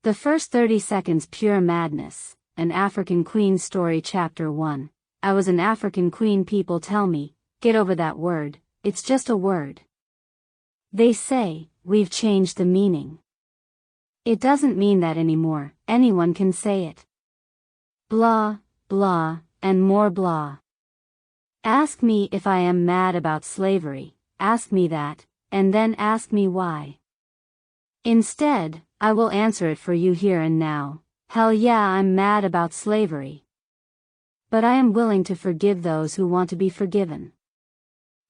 The first 30 seconds pure madness. An African Queen Story Chapter 1. I was an African queen. People tell me, get over that word, it's just a word. They say, we've changed the meaning. It doesn't mean that anymore, anyone can say it. Blah, blah, and more blah. Ask me if I am mad about slavery, ask me that, and then ask me why. Instead, I will answer it for you here and now. Hell yeah, I'm mad about slavery. But I am willing to forgive those who want to be forgiven.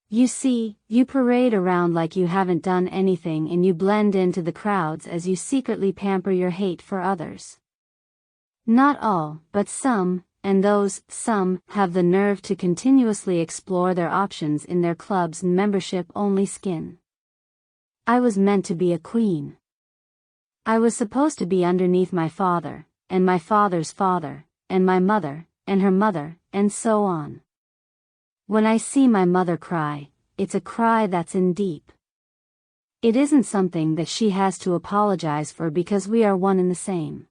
You see, you parade around like you haven't done anything and you blend into the crowds as you secretly pamper your hate for others. Not all, but some, and those some have the nerve to continuously explore their options in their club's membership-only skin. I was meant to be a queen. I was supposed to be underneath my father, and my father's father, and my mother, and her mother, and so on. When I see my mother cry, it's a cry that's in deep. It isn't something that she has to apologize for because we are one and the same.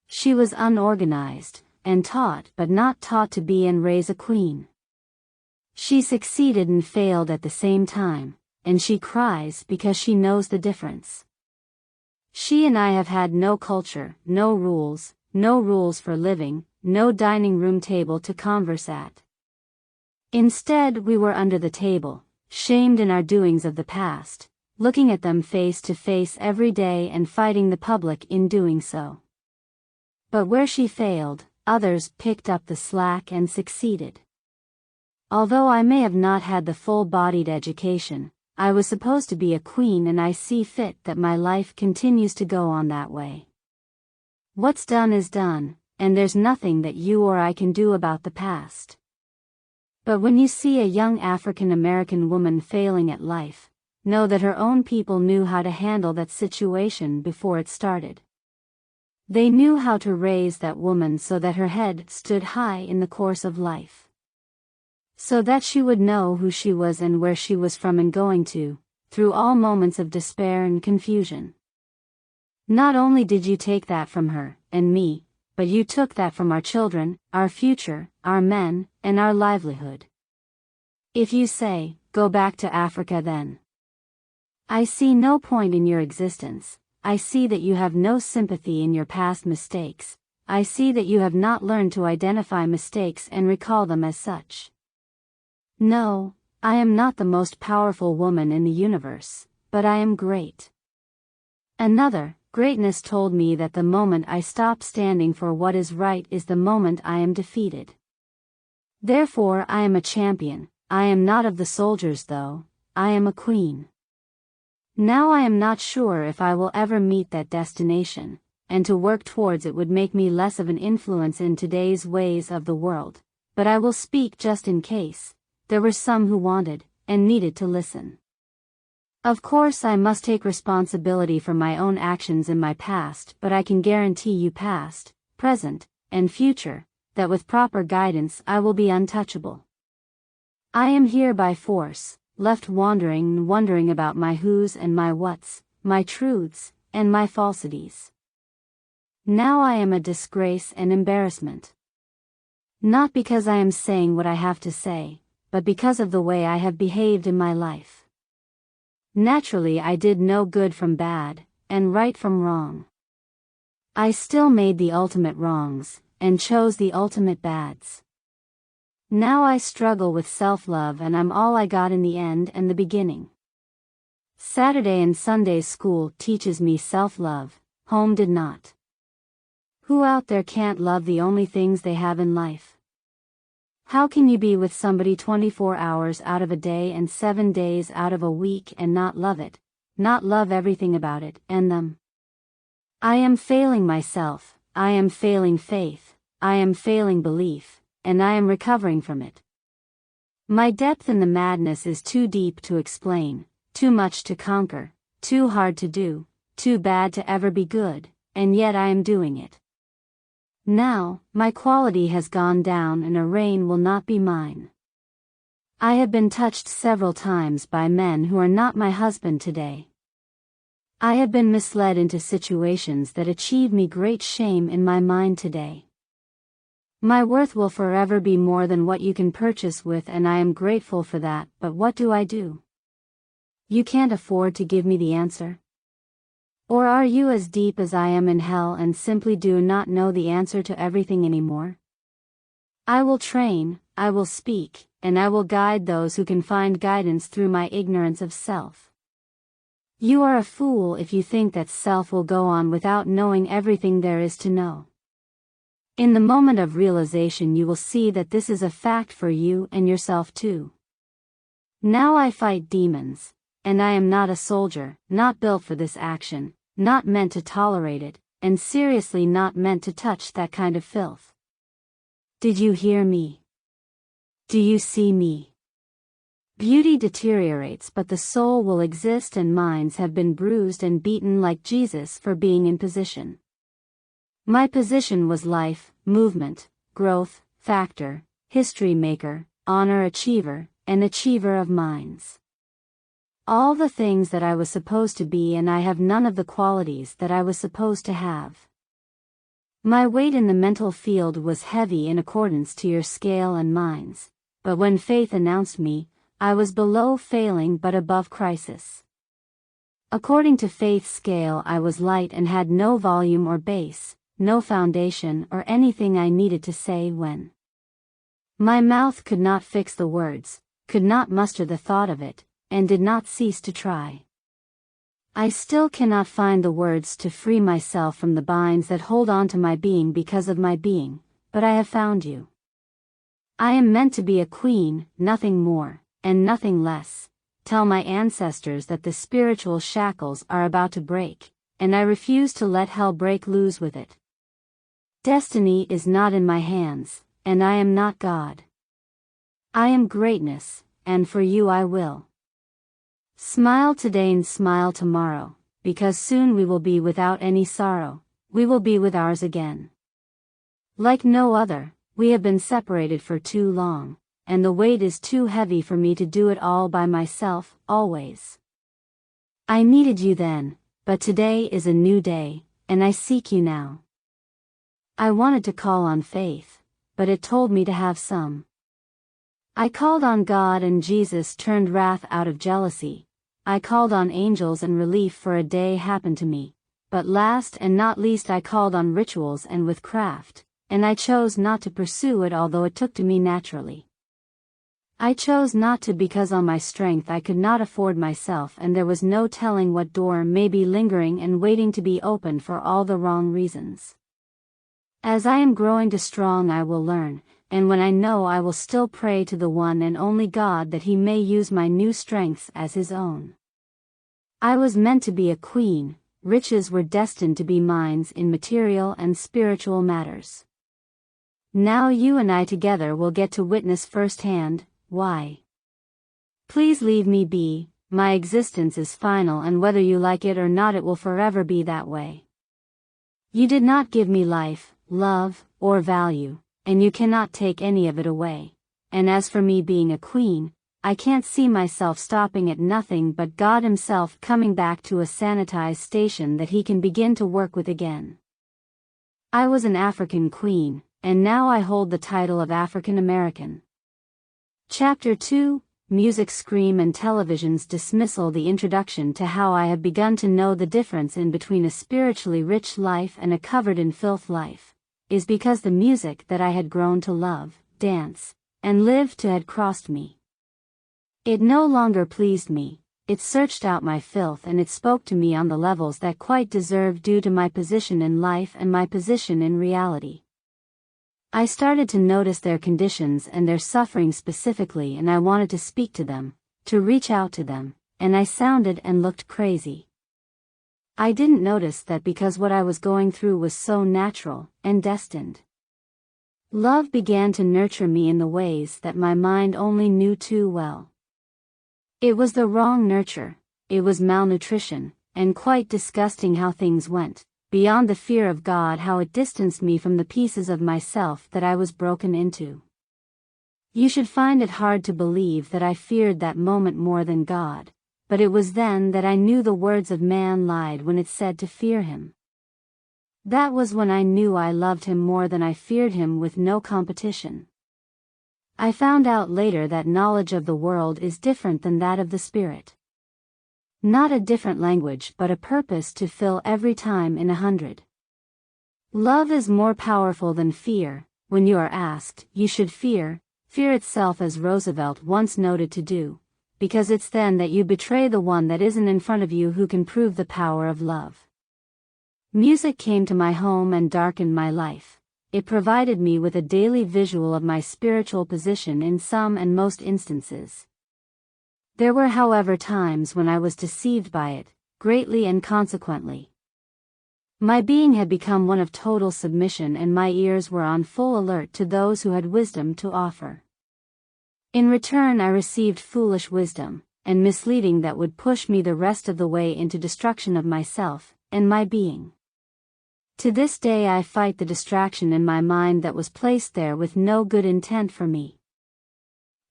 She was unorganized, and taught but not taught to be and raise a queen. She succeeded and failed at the same time, and she cries because she knows the difference. She and I have had no culture, no rules for living, no dining room table to converse at. Instead, we were under the table, shamed in our doings of the past, looking at them face to face every day and fighting the public in doing so. But where she failed, others picked up the slack and succeeded. Although I may have not had the full-bodied education, I was supposed to be a queen, and I see fit that my life continues to go on that way. What's done is done, and there's nothing that you or I can do about the past. But when you see a young African American woman failing at life, know that her own people knew how to handle that situation before it started. They knew how to raise that woman so that her head stood high in the course of life. So that she would know who she was and where she was from and going to, through all moments of despair and confusion. Not only did you take that from her, and me, but you took that from our children, our future, our men, and our livelihood. If you say, go back to Africa then. I see no point in your existence. I see that you have no sympathy in your past mistakes. I see that you have not learned to identify mistakes and recall them as such. No, I am not the most powerful woman in the universe, but I am great. Another, greatness told me that the moment I stop standing for what is right is the moment I am defeated. Therefore I am a champion. I am not of the soldiers though, I am a queen. Now I am not sure if I will ever meet that destination, and to work towards it would make me less of an influence in today's ways of the world, but I will speak just in case. There were some who wanted, and needed to listen. Of course I must take responsibility for my own actions in my past, but I can guarantee you past, present, and future, that with proper guidance I will be untouchable. I am here by force, left wandering and wondering about my whos and my whats, my truths, and my falsities. Now I am a disgrace and embarrassment. Not because I am saying what I have to say, but because of the way I have behaved in my life. Naturally I did know good from bad, and right from wrong. I still made the ultimate wrongs, and chose the ultimate bads. Now I struggle with self-love, and I'm all I got in the end and the beginning. Saturday and Sunday school teaches me self-love, home did not. Who out there can't love the only things they have in life? How can you be with somebody 24 hours out of a day and 7 days out of a week and not love it, not love everything about it and them? I am failing myself, I am failing faith, I am failing belief, and I am recovering from it. My depth in the madness is too deep to explain, too much to conquer, too hard to do, too bad to ever be good, and yet I am doing it. Now, my quality has gone down and a reign will not be mine. I have been touched several times by men who are not my husband today. I have been misled into situations that achieve me great shame in my mind today. My worth will forever be more than what you can purchase with, and I am grateful for that, but what do I do? You can't afford to give me the answer? Or are you as deep as I am in hell and simply do not know the answer to everything anymore? I will train, I will speak, and I will guide those who can find guidance through my ignorance of self. You are a fool if you think that self will go on without knowing everything there is to know. In the moment of realization you will see that this is a fact for you and yourself too. Now I fight demons, and I am not a soldier, not built for this action, not meant to tolerate it, and seriously not meant to touch that kind of filth. Did you hear me? Do you see me? Beauty deteriorates, but the soul will exist, and minds have been bruised and beaten like Jesus for being in position. My position was life, movement, growth, factor, history maker, honor achiever, and achiever of minds. All the things that I was supposed to be, and I have none of the qualities that I was supposed to have. My weight in the mental field was heavy in accordance to your scale and mine's, but when faith announced me, I was below failing but above crisis. According to faith's scale I was light and had no volume or base, no foundation or anything I needed to say when. My mouth could not fix the words, could not muster the thought of it, and did not cease to try. I still cannot find the words to free myself from the binds that hold on to my being because of my being, but I have found you. I am meant to be a queen, nothing more, and nothing less. Tell my ancestors that the spiritual shackles are about to break, and I refuse to let hell break loose with it. Destiny is not in my hands, and I am not God. I am greatness, and for you I will. Smile today and smile tomorrow, because soon we will be without any sorrow, we will be with ours again. Like no other, we have been separated for too long, and the weight is too heavy for me to do it all by myself, always. I needed you then, but today is a new day, and I seek you now. I wanted to call on faith, but it told me to have some. I called on God and Jesus turned wrath out of jealousy. I called on angels and relief for a day happened to me, but last and not least I called on rituals and with craft, and I chose not to pursue it although it took to me naturally. I chose not to because on my strength I could not afford myself, and there was no telling what door may be lingering and waiting to be opened for all the wrong reasons. As I am growing to strong I will learn, and when I know I will still pray to the one and only God that he may use my new strengths as his own. I was meant to be a queen, riches were destined to be mine in material and spiritual matters. Now you and I together will get to witness firsthand why. Please leave me be, my existence is final, and whether you like it or not it will forever be that way. You did not give me life, love, or value, and you cannot take any of it away, and as for me being a queen, I can't see myself stopping at nothing but God himself coming back to a sanitized station that he can begin to work with again. I was an African queen, and now I hold the title of African American. Chapter 2, Music, Scream and Television's Dismissal. The introduction to how I have begun to know the difference in between a spiritually rich life and a covered in filth life, is because the music that I had grown to love, dance, and live to had crossed me. It no longer pleased me, it searched out my filth, and it spoke to me on the levels that quite deserved due to my position in life and my position in reality. I started to notice their conditions and their suffering specifically, and I wanted to speak to them, to reach out to them, and I sounded and looked crazy. I didn't notice that because what I was going through was so natural and destined. Love began to nurture me in the ways that my mind only knew too well. It was the wrong nurture, it was malnutrition, and quite disgusting how things went. Beyond the fear of God, how it distanced me from the pieces of myself that I was broken into. You should find it hard to believe that I feared that moment more than God, but it was then that I knew the words of man lied when it said to fear him. That was when I knew I loved him more than I feared him, with no competition. I found out later that knowledge of the world is different than that of the spirit. Not a different language, but a purpose to fill every time in 100. Love is more powerful than fear. When you are asked, you should fear itself, as Roosevelt once noted to do, because it's then that you betray the one that isn't in front of you who can prove the power of love. Music came to my home and darkened my life. It provided me with a daily visual of my spiritual position in some and most instances. There were, however, times when I was deceived by it, greatly and consequently. My being had become one of total submission, and my ears were on full alert to those who had wisdom to offer. In return, I received foolish wisdom, and misleading, that would push me the rest of the way into destruction of myself and my being. To this day I fight the distraction in my mind that was placed there with no good intent for me.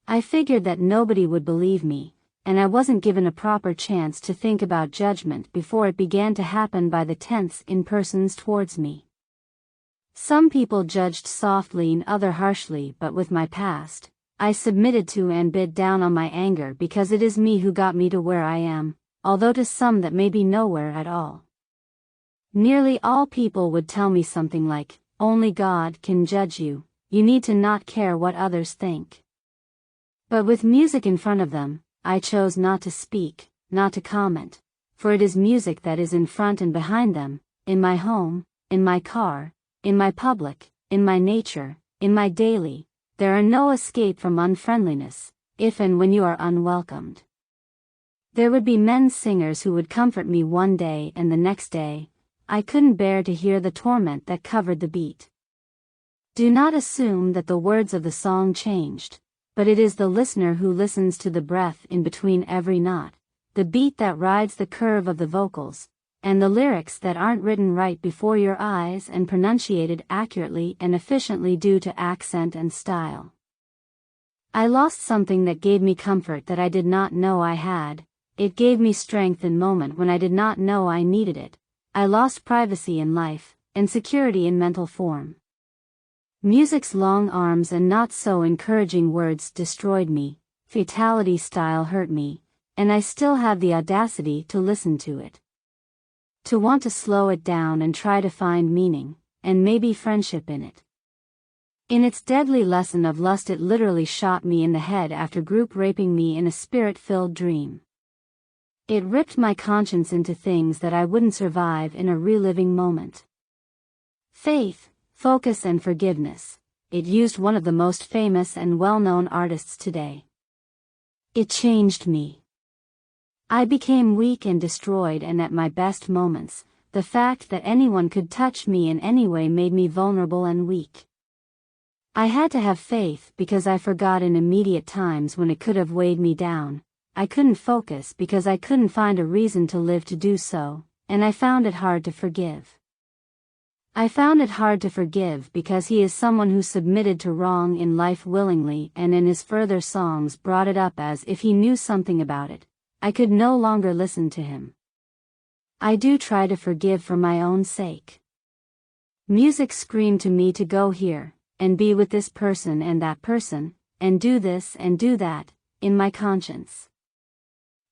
I figured that nobody would believe me, and I wasn't given a proper chance to think about judgment before it began to happen by the tenths in persons towards me. Some people judged softly and other harshly, but with my past, I submitted to and bid down on my anger, because it is me who got me to where I am, although to some that may be nowhere at all. Nearly all people would tell me something like, "Only God can judge you, you need to not care what others think." But with music in front of them, I chose not to speak, not to comment, for it is music that is in front and behind them, in my home, in my car, in my public, in my nature, in my daily. There are no escape from unfriendliness, if and when you are unwelcomed. There would be men singers who would comfort me one day, and the next day, I couldn't bear to hear the torment that covered the beat. Do not assume that the words of the song changed, but it is the listener who listens to the breath in between every knot, the beat that rides the curve of the vocals, and the lyrics that aren't written right before your eyes and pronunciated accurately and efficiently due to accent and style. I lost something that gave me comfort that I did not know I had. It gave me strength in moment when I did not know I needed it. I lost privacy in life, and security in mental form. Music's long arms and not so encouraging words destroyed me, fatality style hurt me, and I still have the audacity to listen to it. To want to slow it down and try to find meaning, and maybe friendship in it. In its deadly lesson of lust, it literally shot me in the head after group raping me in a spirit-filled dream. It ripped my conscience into things that I wouldn't survive in a reliving moment. Faith, focus and forgiveness. It used one of the most famous and well-known artists today. It changed me. I became weak and destroyed, and at my best moments, the fact that anyone could touch me in any way made me vulnerable and weak. I had to have faith because I forgot in immediate times when it could have weighed me down. I couldn't focus because I couldn't find a reason to live to do so, and I found it hard to forgive. I found it hard to forgive because he is someone who submitted to wrong in life willingly, and in his further songs brought it up as if he knew something about it. I could no longer listen to him. I do try to forgive for my own sake. Music screamed to me to go here, and be with this person and that person, and do this and do that, in my conscience.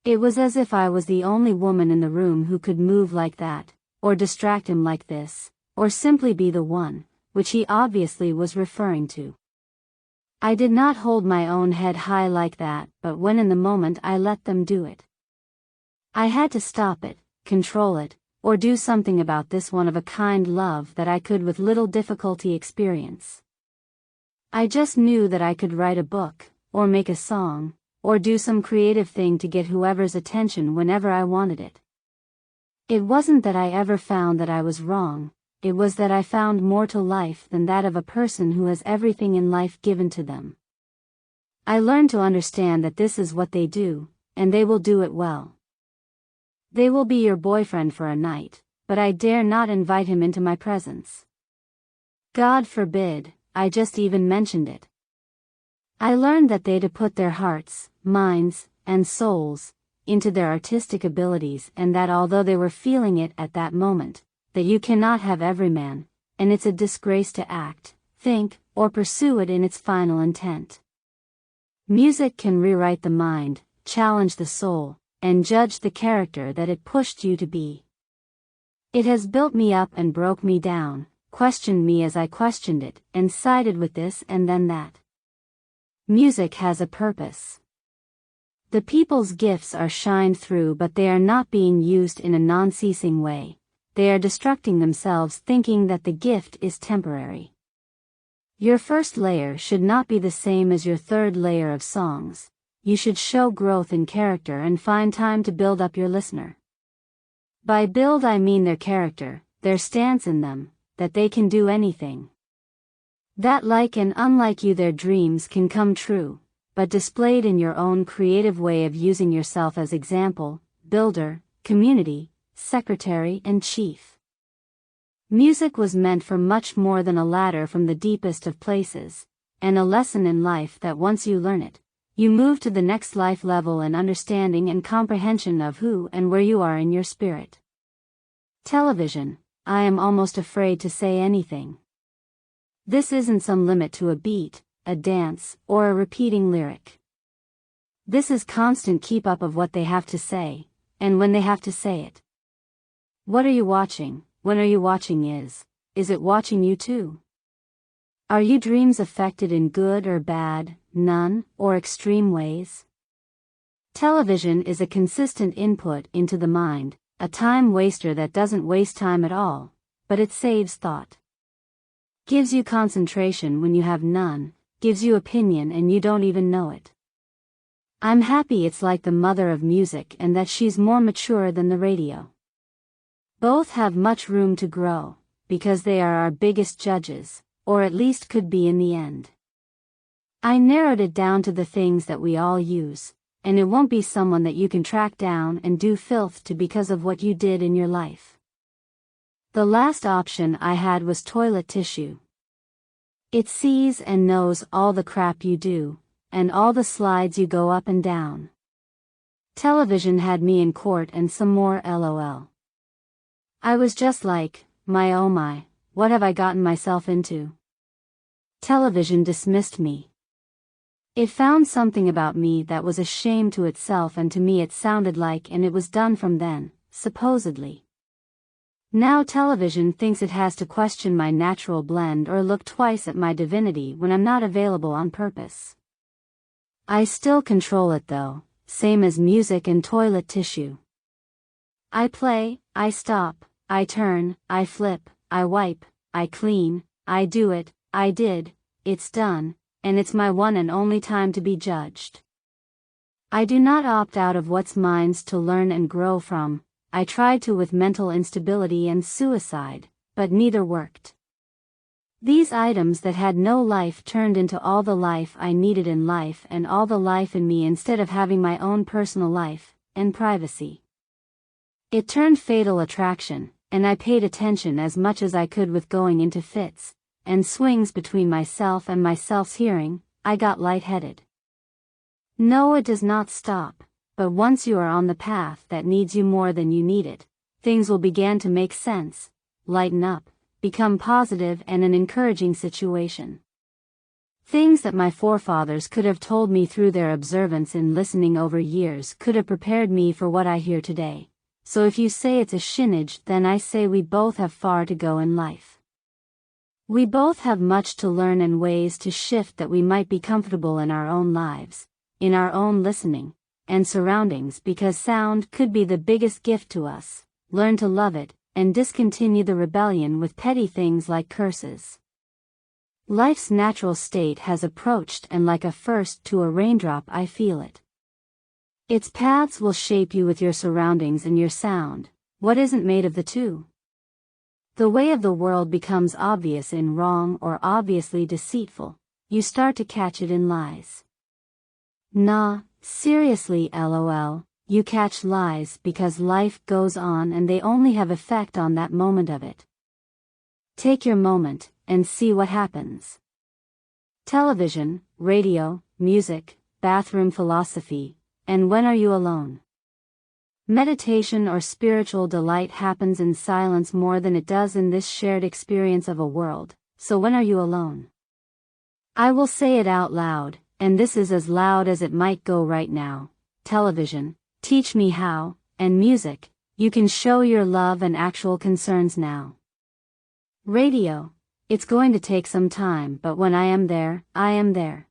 It was as if I was the only woman in the room who could move like that, or distract him like this, or simply be the one, which he obviously was referring to. I did not hold my own head high like that, but when in the moment I let them do it. I had to stop it, control it, or do something about this one-of-a-kind love that I could with little difficulty experience. I just knew that I could write a book, or make a song, or do some creative thing to get whoever's attention whenever I wanted it. It wasn't that I ever found that I was wrong, it was that I found more to life than that of a person who has everything in life given to them. I learned to understand that this is what they do, and they will do it well. They will be your boyfriend for a night, but I dare not invite him into my presence. God forbid, I just even mentioned it. I learned that they to put their hearts, minds, and souls into their artistic abilities, and that although they were feeling it at that moment, that you cannot have every man, and it's a disgrace to act, think, or pursue it in its final intent. Music can rewrite the mind, challenge the soul, and judge the character that it pushed you to be. It has built me up and broke me down, questioned me as I questioned it, and sided with this and then that. Music has a purpose. The people's gifts are shined through, but they are not being used in a non-ceasing way. They are destructing themselves, thinking that the gift is temporary. Your first layer should not be the same as your third layer of songs. You should show growth in character and find time to build up your listener. By build I mean their character, their stance in them, that they can do anything. That like and unlike you their dreams can come true, but displayed in your own creative way of using yourself as example, builder, community, secretary and chief. Music was meant for much more than a ladder from the deepest of places, and a lesson in life that once you learn it, you move to the next life level and understanding and comprehension of who and where you are in your spirit. Television, I am almost afraid to say anything. This isn't some limit to a beat, a dance, or a repeating lyric. This is constant keep up of what they have to say, and when they have to say it. What are you watching? When are you watching? Is it watching you too? Are your dreams affected in good or bad, none, or extreme ways? Television is a consistent input into the mind, a time waster that doesn't waste time at all, but it saves thought. Gives you concentration when you have none, gives you opinion and you don't even know it. I'm happy it's like the mother of music and that she's more mature than the radio. Both have much room to grow, because they are our biggest judges, or at least could be in the end. I narrowed it down to the things that we all use, and it won't be someone that you can track down and do filth to because of what you did in your life. The last option I had was toilet tissue. It sees and knows all the crap you do, and all the slides you go up and down. Television had me in court and some more LOL. I was just like, my oh my, what have I gotten myself into? Television dismissed me. It found something about me that was a shame to itself, and to me it sounded like, and it was done from then, supposedly. Now television thinks it has to question my natural blend or look twice at my divinity when I'm not available on purpose. I still control it though, same as music and toilet tissue. I play, I stop, I turn, I flip, I wipe, I clean, I do it, I did, it's done, and it's my one and only time to be judged. I do not opt out of what's mine to learn and grow from. I tried to with mental instability and suicide, but neither worked. These items that had no life turned into all the life I needed in life and all the life in me instead of having my own personal life and privacy. It turned fatal attraction, and I paid attention as much as I could with going into fits and swings between myself and myself's hearing. I got lightheaded. No, it does not stop, but once you are on the path that needs you more than you need it, things will begin to make sense, lighten up, become positive and an encouraging situation. Things that my forefathers could have told me through their observance in listening over years could have prepared me for what I hear today. So if you say it's a shinage, then I say we both have far to go in life. We both have much to learn and ways to shift that we might be comfortable in our own lives, in our own listening and surroundings, because sound could be the biggest gift to us. Learn to love it, and discontinue the rebellion with petty things like curses. Life's natural state has approached, and like a first to a raindrop I feel it. Its paths will shape you with your surroundings and your sound. What isn't made of the two? The way of the world becomes obvious in wrong or obviously deceitful. You start to catch it in lies. Nah, seriously LOL, you catch lies because life goes on and they only have effect on that moment of it. Take your moment and see what happens. Television, radio, music, bathroom philosophy, and when are you alone? Meditation or spiritual delight happens in silence more than it does in this shared experience of a world, so when are you alone? I will say it out loud, and this is as loud as it might go right now. Television, teach me how, and music, you can show your love and actual concerns now. Radio, it's going to take some time, but when I am there, I am there.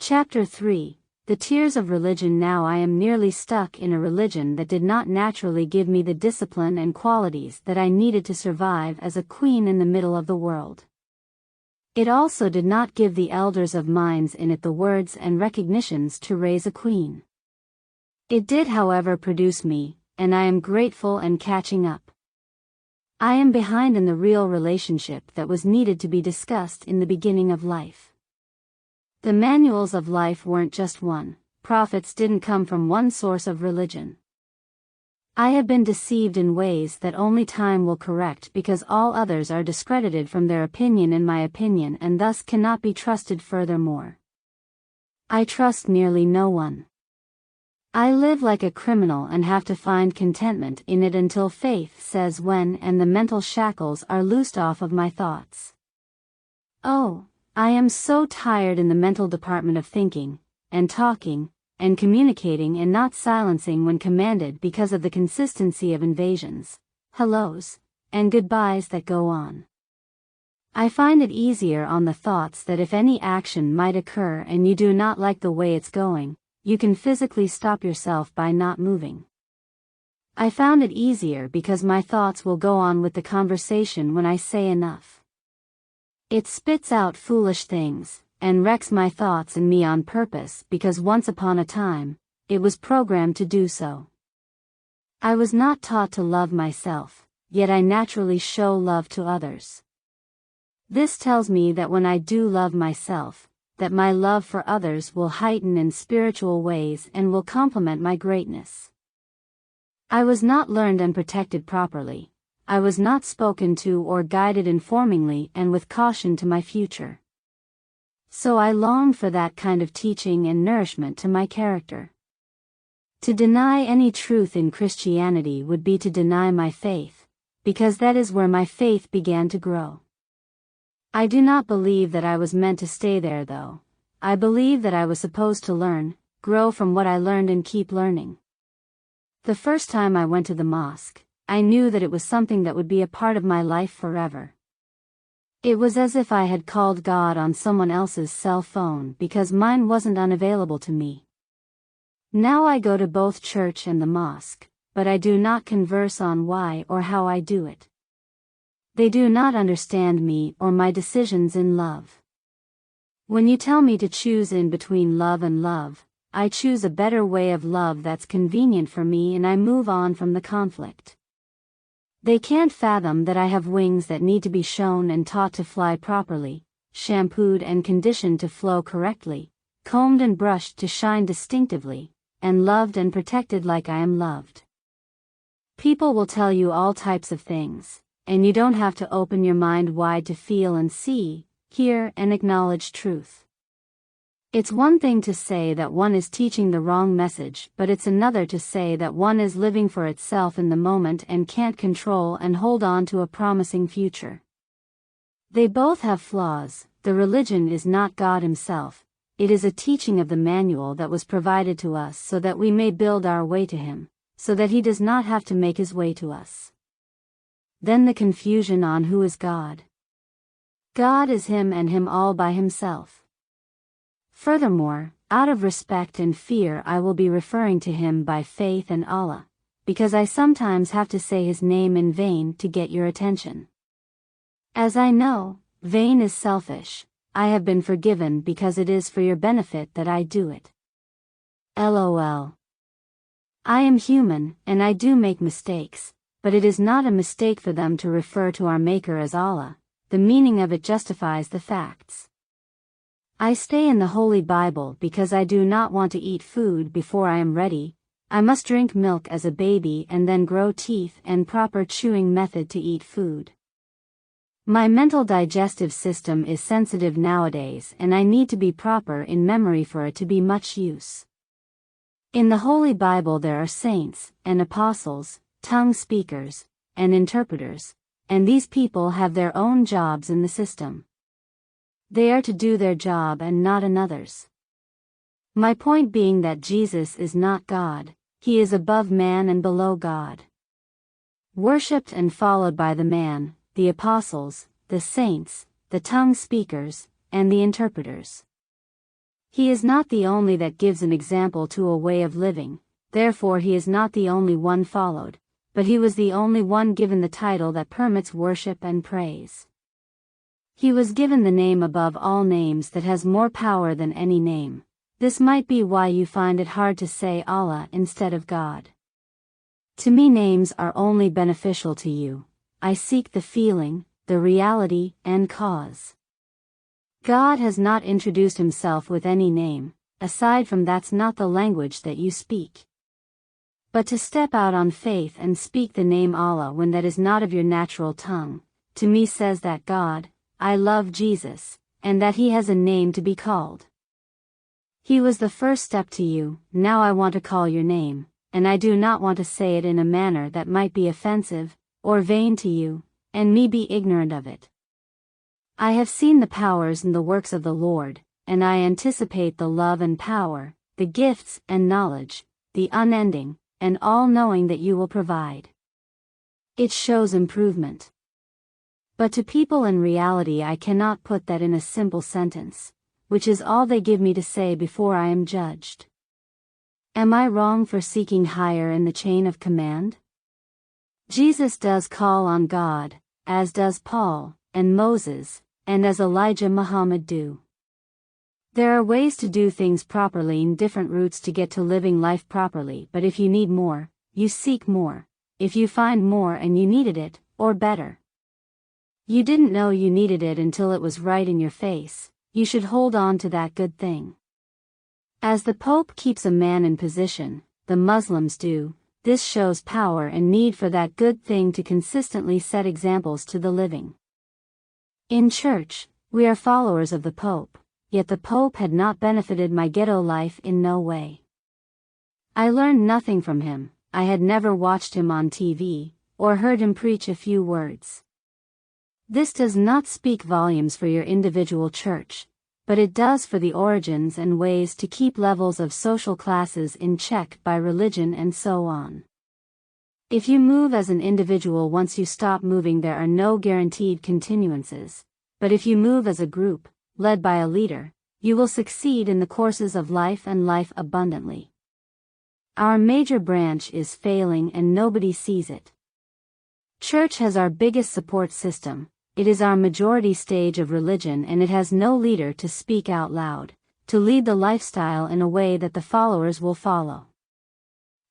Chapter 3. The Tears of Religion. Now I am nearly stuck in a religion that did not naturally give me the discipline and qualities that I needed to survive as a queen in the middle of the world. It also did not give the elders of minds in it the words and recognitions to raise a queen. It did, however, produce me, and I am grateful and catching up. I am behind in the real relationship that was needed to be discussed in the beginning of life. The manuals of life weren't just one, prophets didn't come from one source of religion. I have been deceived in ways that only time will correct because all others are discredited from their opinion in my opinion and thus cannot be trusted furthermore. I trust nearly no one. I live like a criminal and have to find contentment in it until faith says when and the mental shackles are loosed off of my thoughts. Oh, I am so tired in the mental department of thinking, and talking, and communicating and not silencing when commanded because of the consistency of invasions, hellos, and goodbyes that go on. I find it easier on the thoughts that if any action might occur and you do not like the way it's going, you can physically stop yourself by not moving. I found it easier because my thoughts will go on with the conversation when I say enough. It spits out foolish things, and wrecks my thoughts and me on purpose because once upon a time, it was programmed to do so. I was not taught to love myself, yet I naturally show love to others. This tells me that when I do love myself, that my love for others will heighten in spiritual ways and will complement my greatness. I was not learned and protected properly. I was not spoken to or guided informingly and with caution to my future. So I longed for that kind of teaching and nourishment to my character. To deny any truth in Christianity would be to deny my faith, because that is where my faith began to grow. I do not believe that I was meant to stay there though. I believe that I was supposed to learn, grow from what I learned and keep learning. The first time I went to the mosque, I knew that it was something that would be a part of my life forever. It was as if I had called God on someone else's cell phone because mine wasn't unavailable to me. Now I go to both church and the mosque, but I do not converse on why or how I do it. They do not understand me or my decisions in love. When you tell me to choose in between love and love, I choose a better way of love that's convenient for me and I move on from the conflict. They can't fathom that I have wings that need to be shown and taught to fly properly, shampooed and conditioned to flow correctly, combed and brushed to shine distinctively, and loved and protected like I am loved. People will tell you all types of things, and you don't have to open your mind wide to feel and see, hear and acknowledge truth. It's one thing to say that one is teaching the wrong message, but it's another to say that one is living for itself in the moment and can't control and hold on to a promising future. They both have flaws. The religion is not God himself, it is a teaching of the manual that was provided to us so that we may build our way to him, so that he does not have to make his way to us. Then the confusion on who is God. God is him and him all by himself. Furthermore, out of respect and fear I will be referring to him by faith and Allah, because I sometimes have to say his name in vain to get your attention. As I know, vain is selfish, I have been forgiven because it is for your benefit that I do it. LOL. I am human, and I do make mistakes, but it is not a mistake for them to refer to our Maker as Allah. The meaning of it justifies the facts. I stay in the Holy Bible because I do not want to eat food before I am ready. I must drink milk as a baby and then grow teeth and proper chewing method to eat food. My mental digestive system is sensitive nowadays and I need to be proper in memory for it to be much use. In the Holy Bible there are saints, and apostles, tongue speakers, and interpreters, and these people have their own jobs in the system. They are to do their job and not another's. My point being that Jesus is not God, he is above man and below God. Worshipped and followed by the man, the apostles, the saints, the tongue speakers, and the interpreters. He is not the only that gives an example to a way of living, therefore he is not the only one followed, but he was the only one given the title that permits worship and praise. He was given the name above all names that has more power than any name. This might be why you find it hard to say Allah instead of God. To me names are only beneficial to you. I seek the feeling, the reality, and cause. God has not introduced himself with any name, aside from that's not the language that you speak. But to step out on faith and speak the name Allah when that is not of your natural tongue, to me says that God, I love Jesus, and that he has a name to be called. He was the first step to you, now I want to call your name, and I do not want to say it in a manner that might be offensive, or vain to you, and me be ignorant of it. I have seen the powers and the works of the Lord, and I anticipate the love and power, the gifts and knowledge, the unending, and all-knowing that you will provide. It shows improvement. But to people in reality I cannot put that in a simple sentence, which is all they give me to say before I am judged. Am I wrong for seeking higher in the chain of command? Jesus does call on God, as does Paul, and Moses, and as Elijah Muhammad do. There are ways to do things properly and different routes to get to living life properly, but if you need more, you seek more. If you find more and you needed it, or better. You didn't know you needed it until it was right in your face, you should hold on to that good thing. As the Pope keeps a man in position, the Muslims do, this shows power and need for that good thing to consistently set examples to the living. In church, we are followers of the Pope, yet the Pope had not benefited my ghetto life in no way. I learned nothing from him, I had never watched him on TV, or heard him preach a few words. This does not speak volumes for your individual church, but it does for the origins and ways to keep levels of social classes in check by religion and so on. If you move as an individual once you stop moving there are no guaranteed continuances, but if you move as a group, led by a leader, you will succeed in the courses of life and life abundantly. Our major branch is failing and nobody sees it. Church has our biggest support system, it is our majority stage of religion and it has no leader to speak out loud, to lead the lifestyle in a way that the followers will follow.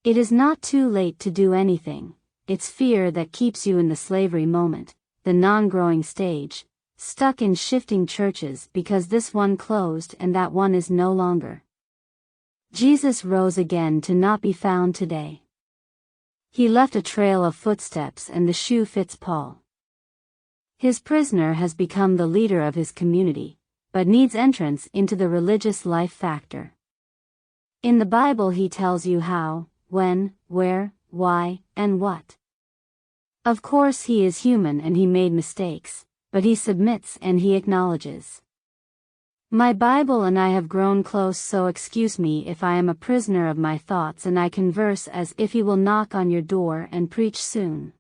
It is not too late to do anything, it's fear that keeps you in the slavery moment, the non-growing stage, stuck in shifting churches because this one closed and that one is no longer. Jesus rose again to not be found today. He left a trail of footsteps and the shoe fits Paul. His prisoner has become the leader of his community, but needs entrance into the religious life factor. In the Bible he tells you how, when, where, why, and what. Of course he is human and he made mistakes, but he submits and he acknowledges. My Bible and I have grown close, so excuse me if I am a prisoner of my thoughts and I converse as if he will knock on your door and preach soon.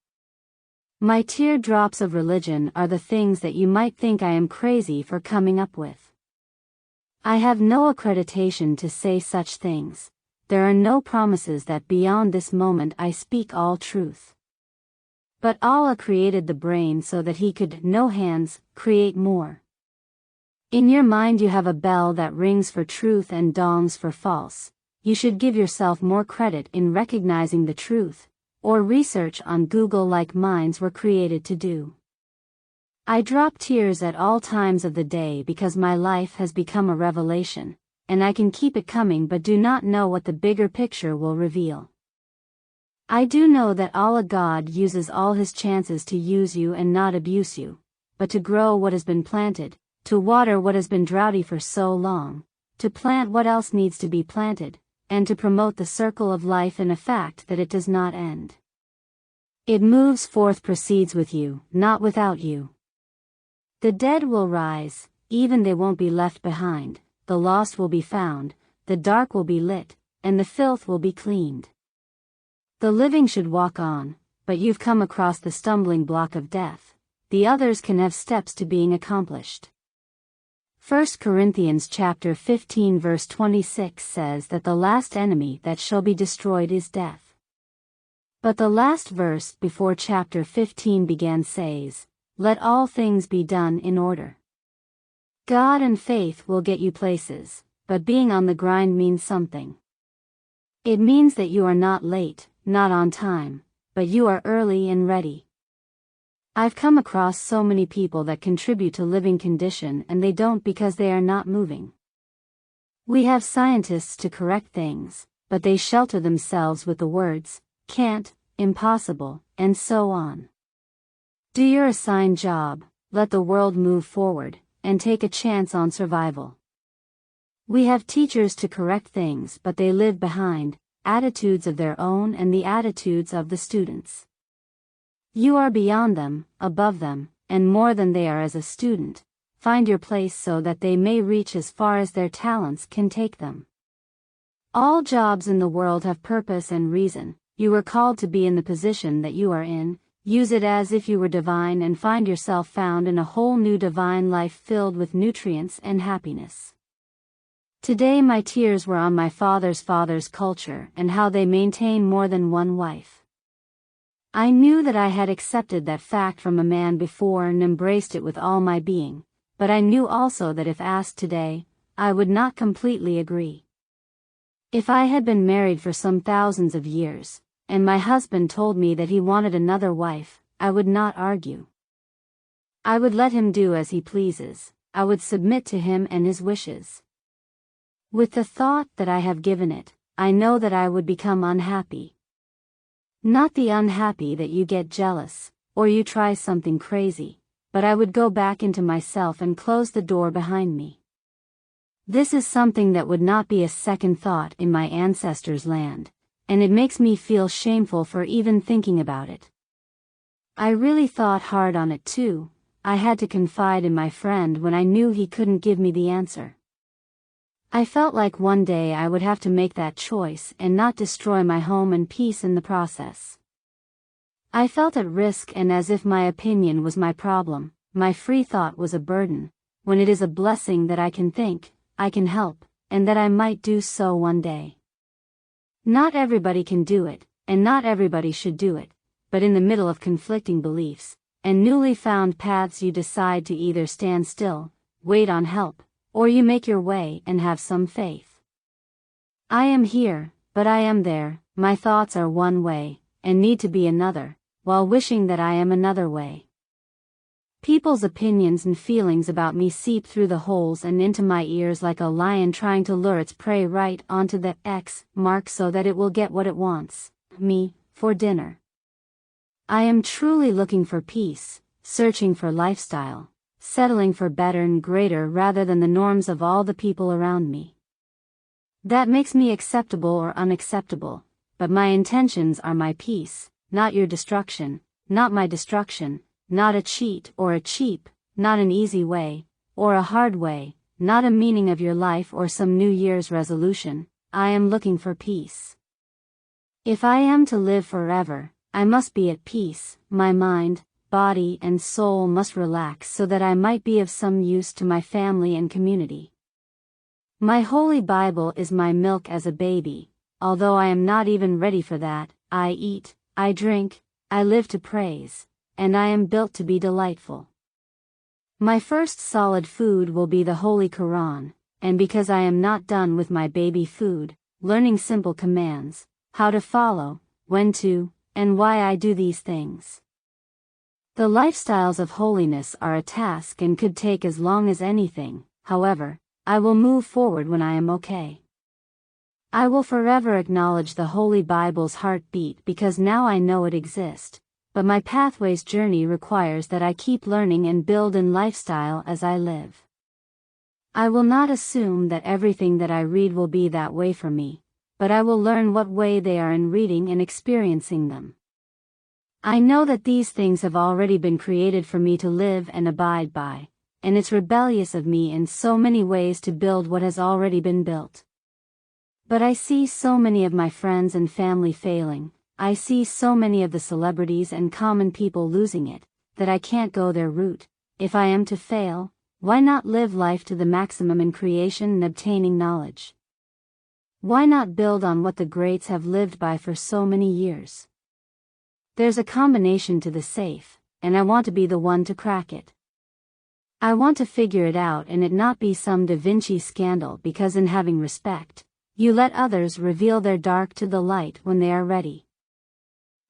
My teardrops of religion are the things that you might think I am crazy for coming up with. I have no accreditation to say such things. There are no promises that beyond this moment I speak all truth. But Allah created the brain so that he could, no hands, create more. In your mind you have a bell that rings for truth and dongs for false. You should give yourself more credit in recognizing the truth, or research on Google like minds were created to do. I drop tears at all times of the day because my life has become a revelation, and I can keep it coming but do not know what the bigger picture will reveal. I do know that Allah God uses all his chances to use you and not abuse you, but to grow what has been planted, to water what has been droughty for so long, to plant what else needs to be planted, and to promote the circle of life in a fact that it does not end. It moves forth, proceeds with you, not without you. The dead will rise, even they won't be left behind, the lost will be found, the dark will be lit, and the filth will be cleaned. The living should walk on, but you've come across the stumbling block of death, the others can have steps to being accomplished. 1 Corinthians chapter 15 verse 26 says that the last enemy that shall be destroyed is death. But the last verse before chapter 15 began says, "Let all things be done in order." God and faith will get you places, but being on the grind means something. It means that you are not late, not on time, but you are early and ready. I've come across so many people that contribute to living condition and they don't because they are not moving. We have scientists to correct things, but they shelter themselves with the words, can't, impossible, and so on. Do your assigned job, let the world move forward, and take a chance on survival. We have teachers to correct things, but they live behind attitudes of their own and the attitudes of the students. You are beyond them, above them, and more than they are as a student. Find your place so that they may reach as far as their talents can take them. All jobs in the world have purpose and reason. You were called to be in the position that you are in. Use it as if you were divine and find yourself found in a whole new divine life filled with nutrients and happiness. Today my tears were on my father's culture and how they maintain more than one wife. I knew that I had accepted that fact from a man before and embraced it with all my being, but I knew also that if asked today, I would not completely agree. If I had been married for some thousands of years, and my husband told me that he wanted another wife, I would not argue. I would let him do as he pleases. I would submit to him and his wishes. With the thought that I have given it, I know that I would become unhappy. Not the unhappy that you get jealous, or you try something crazy, but I would go back into myself and close the door behind me. This is something that would not be a second thought in my ancestors' land, and it makes me feel shameful for even thinking about it. I really thought hard on it too. I had to confide in my friend when I knew he couldn't give me the answer. I felt like one day I would have to make that choice and not destroy my home and peace in the process. I felt at risk and as if my opinion was my problem, my free thought was a burden, when it is a blessing that I can think, I can help, and that I might do so one day. Not everybody can do it, and not everybody should do it, but in the middle of conflicting beliefs, and newly found paths you decide to either stand still, wait on help, or you make your way and have some faith. I am here, but I am there, my thoughts are one way, and need to be another, while wishing that I am another way. People's opinions and feelings about me seep through the holes and into my ears like a lion trying to lure its prey right onto the X mark so that it will get what it wants, me, for dinner. I am truly looking for peace, searching for lifestyle, settling for better and greater rather than the norms of all the people around me. That makes me acceptable or unacceptable, but my intentions are my peace, not your destruction, not my destruction, not a cheat or a cheap, not an easy way, or a hard way, not a meaning of your life or some New Year's resolution. I am looking for peace. If I am to live forever, I must be at peace. My mind, body and soul must relax so that I might be of some use to my family and community. My Holy Bible is my milk as a baby, although I am not even ready for that. I eat, I drink, I live to praise, and I am built to be delightful. My first solid food will be the Holy Quran, and because I am not done with my baby food, learning simple commands, how to follow, when to, and why I do these things. The lifestyles of holiness are a task and could take as long as anything. However, I will move forward when I am okay. I will forever acknowledge the Holy Bible's heartbeat because now I know it exists, but my pathway's journey requires that I keep learning and build in lifestyle as I live. I will not assume that everything that I read will be that way for me, but I will learn what way they are in reading and experiencing them. I know that these things have already been created for me to live and abide by, and it's rebellious of me in so many ways to build what has already been built. But I see so many of my friends and family failing, I see so many of the celebrities and common people losing it, that I can't go their route. If I am to fail, why not live life to the maximum in creation and obtaining knowledge? Why not build on what the greats have lived by for so many years? There's a combination to the safe, and I want to be the one to crack it. I want to figure it out and it not be some Da Vinci scandal, because in having respect, you let others reveal their dark to the light when they are ready.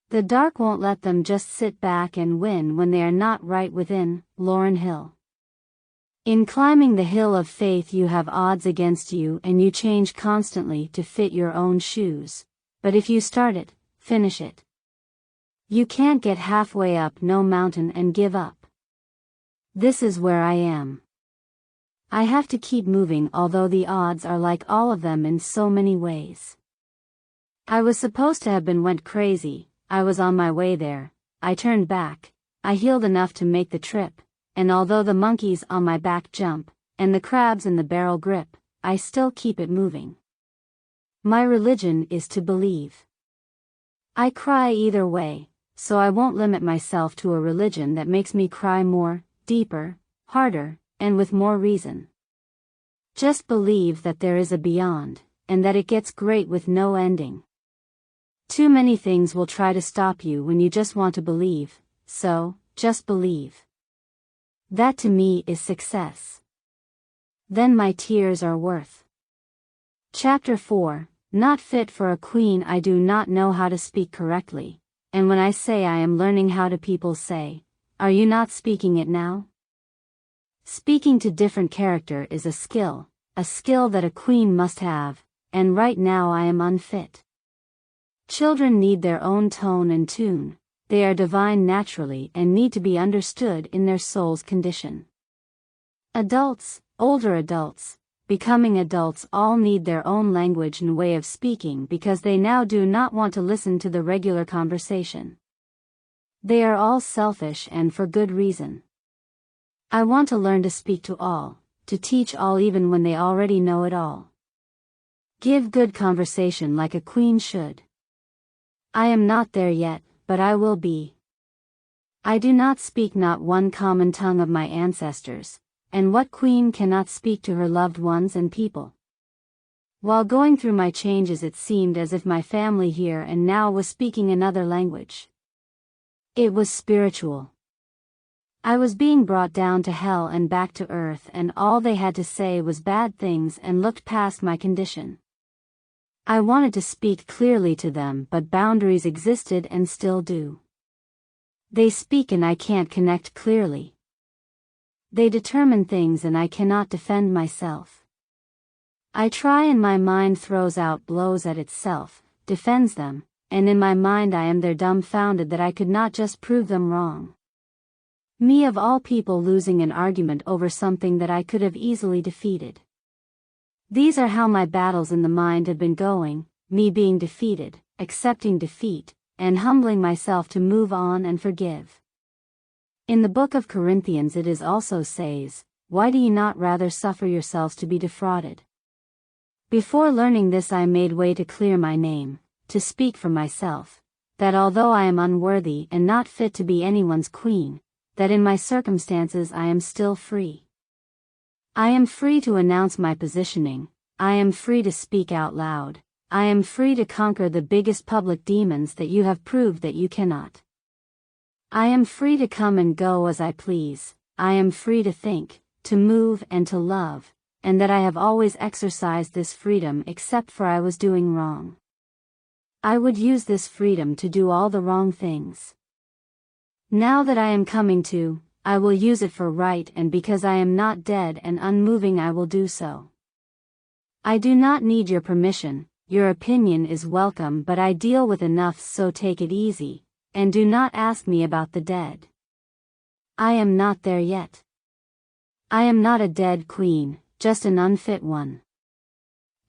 The dark won't let them just sit back and win when they are not right within. Lauryn Hill. In climbing the hill of faith you have odds against you and you change constantly to fit your own shoes, but if you start it, finish it. You can't get halfway up no mountain and give up. This is where I am. I have to keep moving, although the odds are like all of them in so many ways. I was supposed to have went crazy, I was on my way there, I turned back, I healed enough to make the trip, and although the monkeys on my back jump, and the crabs in the barrel grip, I still keep it moving. My religion is to believe. I cry either way, so I won't limit myself to a religion that makes me cry more, deeper, harder, and with more reason. Just believe that there is a beyond, and that it gets great with no ending. Too many things will try to stop you when you just want to believe, so, just believe. That to me is success. Then my tears are worth. Chapter 4, Not fit for a queen. I do not know how to speak correctly, and when I say I am learning how to, people say, are you not speaking it now? Speaking to different character is a skill that a queen must have, and right now I am unfit. Children need their own tone and tune, they are divine naturally and need to be understood in their soul's condition. Adults, older adults, becoming adults all need their own language and way of speaking because they now do not want to listen to the regular conversation. They are all selfish and for good reason. I want to learn to speak to all, to teach all even when they already know it all. Give good conversation like a queen should. I am not there yet, but I will be. I do not speak not one common tongue of my ancestors, and what queen cannot speak to her loved ones and people? While going through my changes it seemed as if my family here and now was speaking another language. It was spiritual. I was being brought down to hell and back to earth, and all they had to say was bad things and looked past my condition. I wanted to speak clearly to them, but boundaries existed and still do. They speak and I can't connect clearly. They determine things and I cannot defend myself. I try and my mind throws out blows at itself, defends them, and in my mind I am there dumbfounded that I could not just prove them wrong. Me of all people losing an argument over something that I could have easily defeated. These are how my battles in the mind have been going, me being defeated, accepting defeat, and humbling myself to move on and forgive. In the book of Corinthians it is also says, why do ye not rather suffer yourselves to be defrauded? Before learning this I made way to clear my name, to speak for myself, that although I am unworthy and not fit to be anyone's queen, that in my circumstances I am still free. I am free to announce my positioning, I am free to speak out loud, I am free to conquer the biggest public demons that you have proved that you cannot. I am free to come and go as I please, I am free to think, to move and to love, and that I have always exercised this freedom except for I was doing wrong. I would use this freedom to do all the wrong things. Now that I am coming to, I will use it for right, and because I am not dead and unmoving I will do so. I do not need your permission, your opinion is welcome, but I deal with enough, so take it easy, and do not ask me about the dead. I am not there yet. I am not a dead queen, just an unfit one.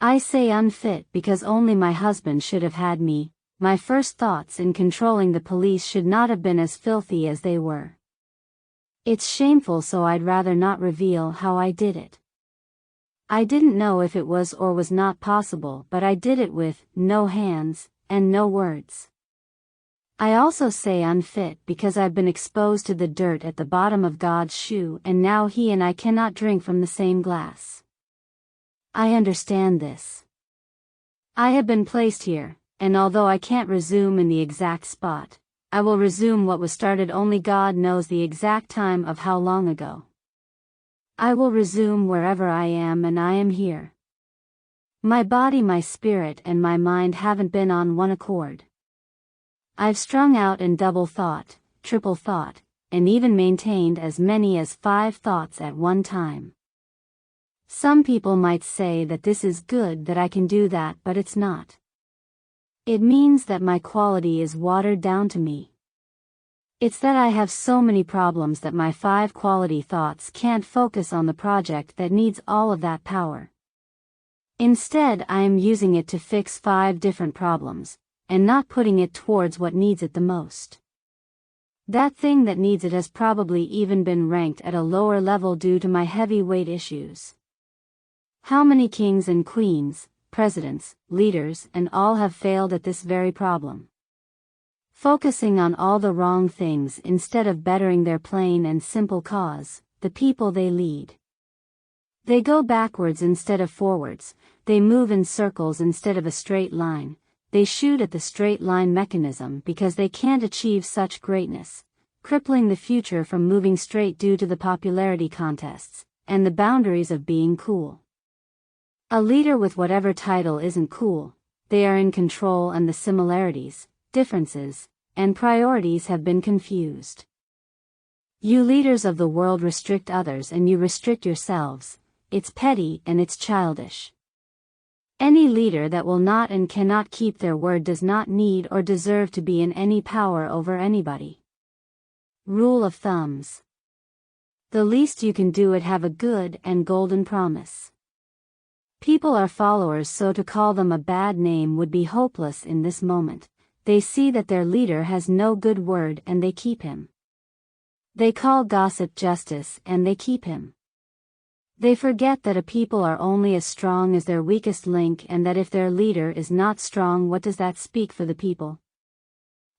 I say unfit because only my husband should have had me. My first thoughts in controlling the police should not have been as filthy as they were. It's shameful, so I'd rather not reveal how I did it. I didn't know if it was or was not possible, but I did it with no hands and no words. I also say unfit because I've been exposed to the dirt at the bottom of God's shoe, and now He and I cannot drink from the same glass. I understand this. I have been placed here, and although I can't resume in the exact spot, I will resume what was started. Only God knows the exact time of how long ago. I will resume wherever I am, and I am here. My body, my spirit, and my mind haven't been on one accord. I've strung out in double thought, triple thought, and even maintained as many as 5 thoughts at one time. Some people might say that this is good that I can do that, but it's not. It means that my quality is watered down to me. It's that I have so many problems that my 5 quality thoughts can't focus on the project that needs all of that power. Instead, I am using it to fix 5 different problems, and not putting it towards what needs it the most. That thing that needs it has probably even been ranked at a lower level due to my heavyweight issues. How many kings and queens, presidents, leaders, and all have failed at this very problem? Focusing on all the wrong things instead of bettering their plain and simple cause, the people they lead. They go backwards instead of forwards, they move in circles instead of a straight line, they shoot at the straight line mechanism because they can't achieve such greatness, crippling the future from moving straight due to the popularity contests, and the boundaries of being cool. A leader with whatever title isn't cool, they are in control, and the similarities, differences, and priorities have been confused. You leaders of the world restrict others and you restrict yourselves. It's petty and it's childish. Any leader that will not and cannot keep their word does not need or deserve to be in any power over anybody. Rule of thumbs. The least you can do it have a good and golden promise. People are followers, so to call them a bad name would be hopeless in this moment. They see that their leader has no good word and they keep him. They call gossip justice and they keep him. They forget that a people are only as strong as their weakest link, and that if their leader is not strong, what does that speak for the people?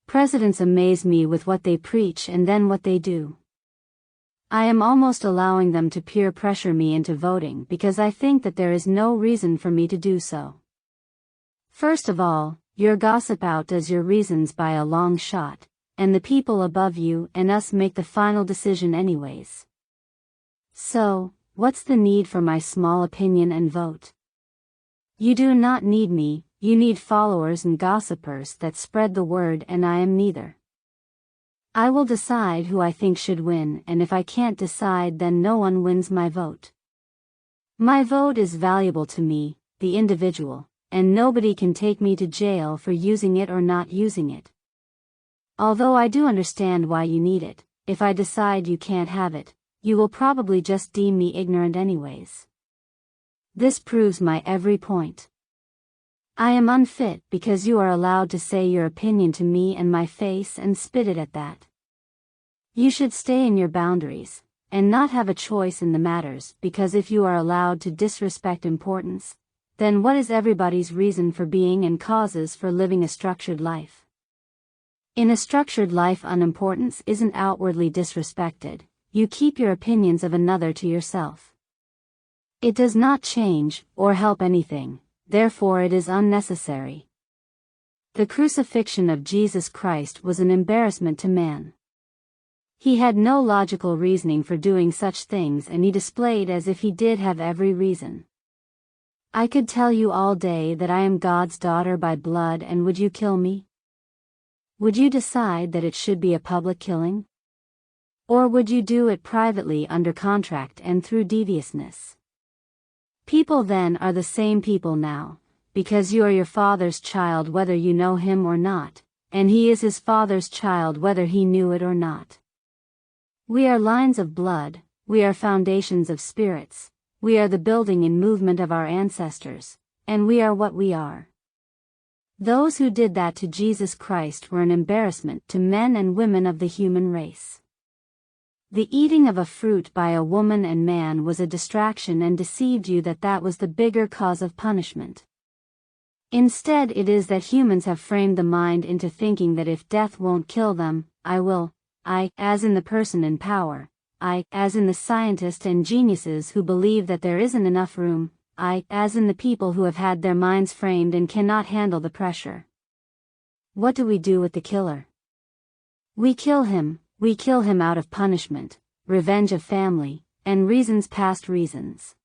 Presidents amaze me with what they preach and then what they do. I am almost allowing them to peer pressure me into voting because I think that there is no reason for me to do so. First of all, your gossip outdoes your reasons by a long shot, and the people above you and us make the final decision anyways. So, what's the need for my small opinion and vote? You do not need me, you need followers and gossipers that spread the word, and I am neither. I will decide who I think should win, and if I can't decide, then no one wins my vote. My vote is valuable to me, the individual, and nobody can take me to jail for using it or not using it. Although I do understand why you need it, if I decide you can't have it, you will probably just deem me ignorant anyways. This proves my every point. I am unfit because you are allowed to say your opinion to me and my face and spit it at that. You should stay in your boundaries, and not have a choice in the matters, because if you are allowed to disrespect importance, then what is everybody's reason for being and causes for living a structured life? In a structured life, unimportance isn't outwardly disrespected, you keep your opinions of another to yourself. It does not change or help anything, therefore it is unnecessary. The crucifixion of Jesus Christ was an embarrassment to man. He had no logical reasoning for doing such things, and he displayed as if he did have every reason. I could tell you all day that I am God's daughter by blood, and would you kill me? Would you decide that it should be a public killing? Or would you do it privately under contract and through deviousness? People then are the same people now, because you are your father's child whether you know him or not, and he is his father's child whether he knew it or not. We are lines of blood, we are foundations of spirits, we are the building and movement of our ancestors, and we are what we are. Those who did that to Jesus Christ were an embarrassment to men and women of the human race. The eating of a fruit by a woman and man was a distraction and deceived you that was the bigger cause of punishment. Instead, it is that humans have framed the mind into thinking that if death won't kill them, I will, as in the person in power, as in the scientist and geniuses who believe that there isn't enough room, as in the people who have had their minds framed and cannot handle the pressure. What do we do with the killer? We kill him out of punishment, revenge of family, and reasons past reasons.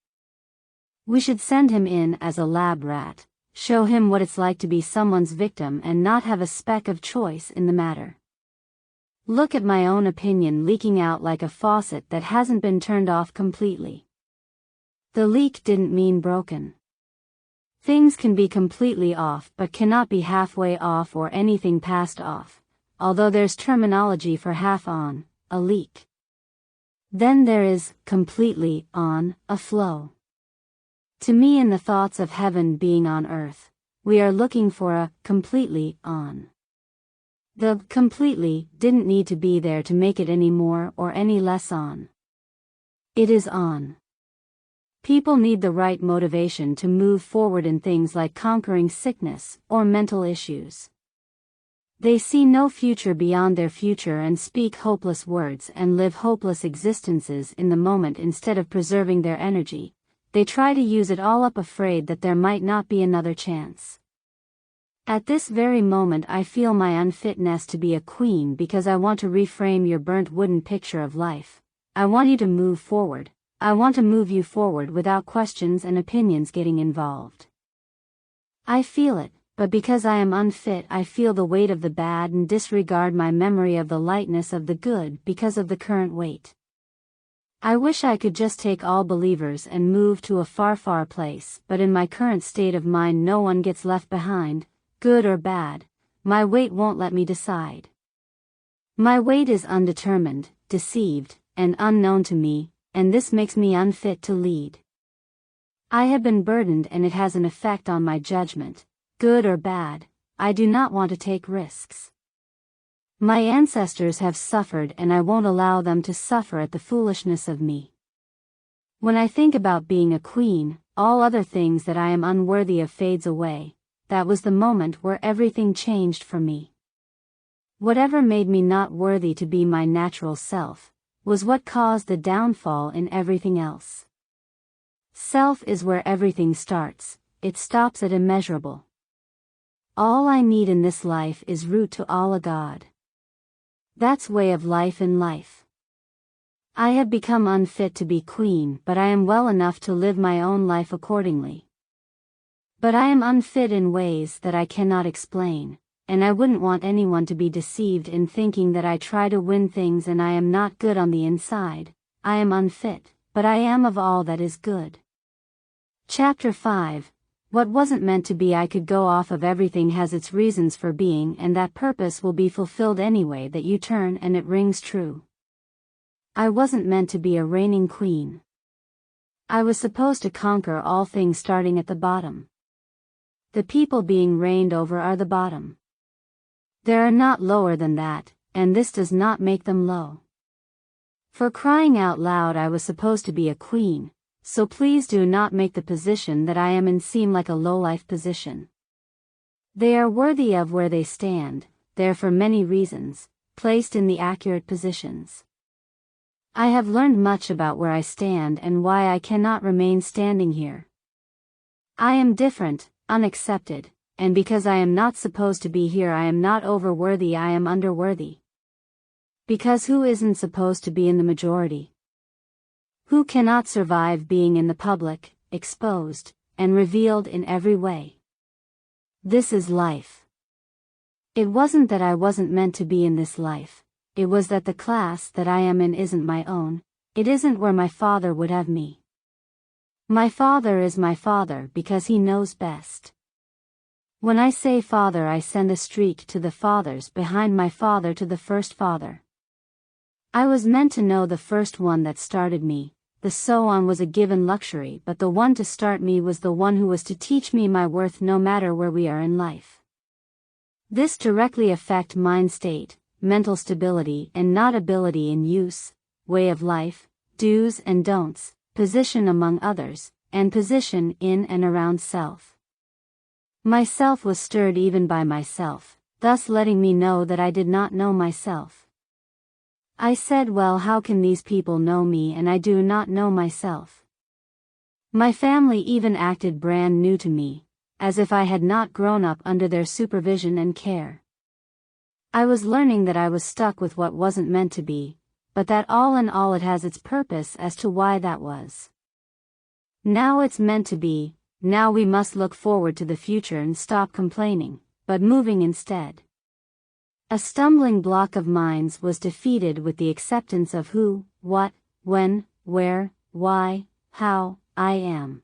We should send him in as a lab rat, show him what it's like to be someone's victim and not have a speck of choice in the matter. Look at my own opinion leaking out like a faucet that hasn't been turned off completely. The leak didn't mean broken. Things can be completely off but cannot be halfway off or anything past off, although there's terminology for half on, a leak. Then there is, completely on, a flow. To me, in the thoughts of heaven being on earth, we are looking for a completely on. The completely didn't need to be there to make it any more or any less on. It is on. People need the right motivation to move forward in things like conquering sickness or mental issues. They see no future beyond their future and speak hopeless words and live hopeless existences in the moment instead of preserving their energy. They try to use it all up, afraid that there might not be another chance. At this very moment I feel my unfitness to be a queen because I want to reframe your burnt wooden picture of life. I want you to move forward. I want to move you forward without questions and opinions getting involved. I feel it, but because I am unfit I feel the weight of the bad and disregard my memory of the lightness of the good because of the current weight. I wish I could just take all believers and move to a far, far place, but in my current state of mind no one gets left behind, good or bad. My weight won't let me decide. My weight is undetermined, deceived, and unknown to me, and this makes me unfit to lead. I have been burdened and it has an effect on my judgment, good or bad. I do not want to take risks. My ancestors have suffered and I won't allow them to suffer at the foolishness of me. When I think about being a queen, all other things that I am unworthy of fades away. That was the moment where everything changed for me. Whatever made me not worthy to be my natural self was what caused the downfall in everything else. Self is where everything starts, it stops at immeasurable. All I need in this life is root to Allah God. That's way of life in life. I have become unfit to be queen, but I am well enough to live my own life accordingly. But I am unfit in ways that I cannot explain, and I wouldn't want anyone to be deceived in thinking that I try to win things and I am not good on the inside. I am unfit, but I am of all that is good. Chapter 5. What wasn't meant to be. I could go off of everything has its reasons for being, and that purpose will be fulfilled anyway that you turn, and it rings true. I wasn't meant to be a reigning queen. I was supposed to conquer all things starting at the bottom. The people being reigned over are the bottom. There are not lower than that, and this does not make them low. For crying out loud, I was supposed to be a queen, so please do not make the position that I am in seem like a low-life position. They are worthy of where they stand, there for many reasons, placed in the accurate positions. I have learned much about where I stand and why I cannot remain standing here. I am different, unaccepted, and because I am not supposed to be here I am not overworthy, I am underworthy. Because who isn't supposed to be in the majority? Who cannot survive being in the public, exposed, and revealed in every way? This is life. It wasn't that I wasn't meant to be in this life, it was that the class that I am in isn't my own, it isn't where my father would have me. My father is my father because he knows best. When I say father I send a streak to the fathers behind my father to the first father. I was meant to know the first one that started me, the so on was a given luxury, but the one to start me was the one who was to teach me my worth no matter where we are in life. This directly affect mind state, mental stability and not ability in use, way of life, do's and don'ts, position among others, and position in and around self. Myself was stirred even by myself, thus letting me know that I did not know myself. I said, well, how can these people know me and I do not know myself? My family even acted brand new to me, as if I had not grown up under their supervision and care. I was learning that I was stuck with what wasn't meant to be, but that all in all it has its purpose as to why that was. Now it's meant to be, now we must look forward to the future and stop complaining, but moving instead. A stumbling block of minds was defeated with the acceptance of who, what, when, where, why, how, I am.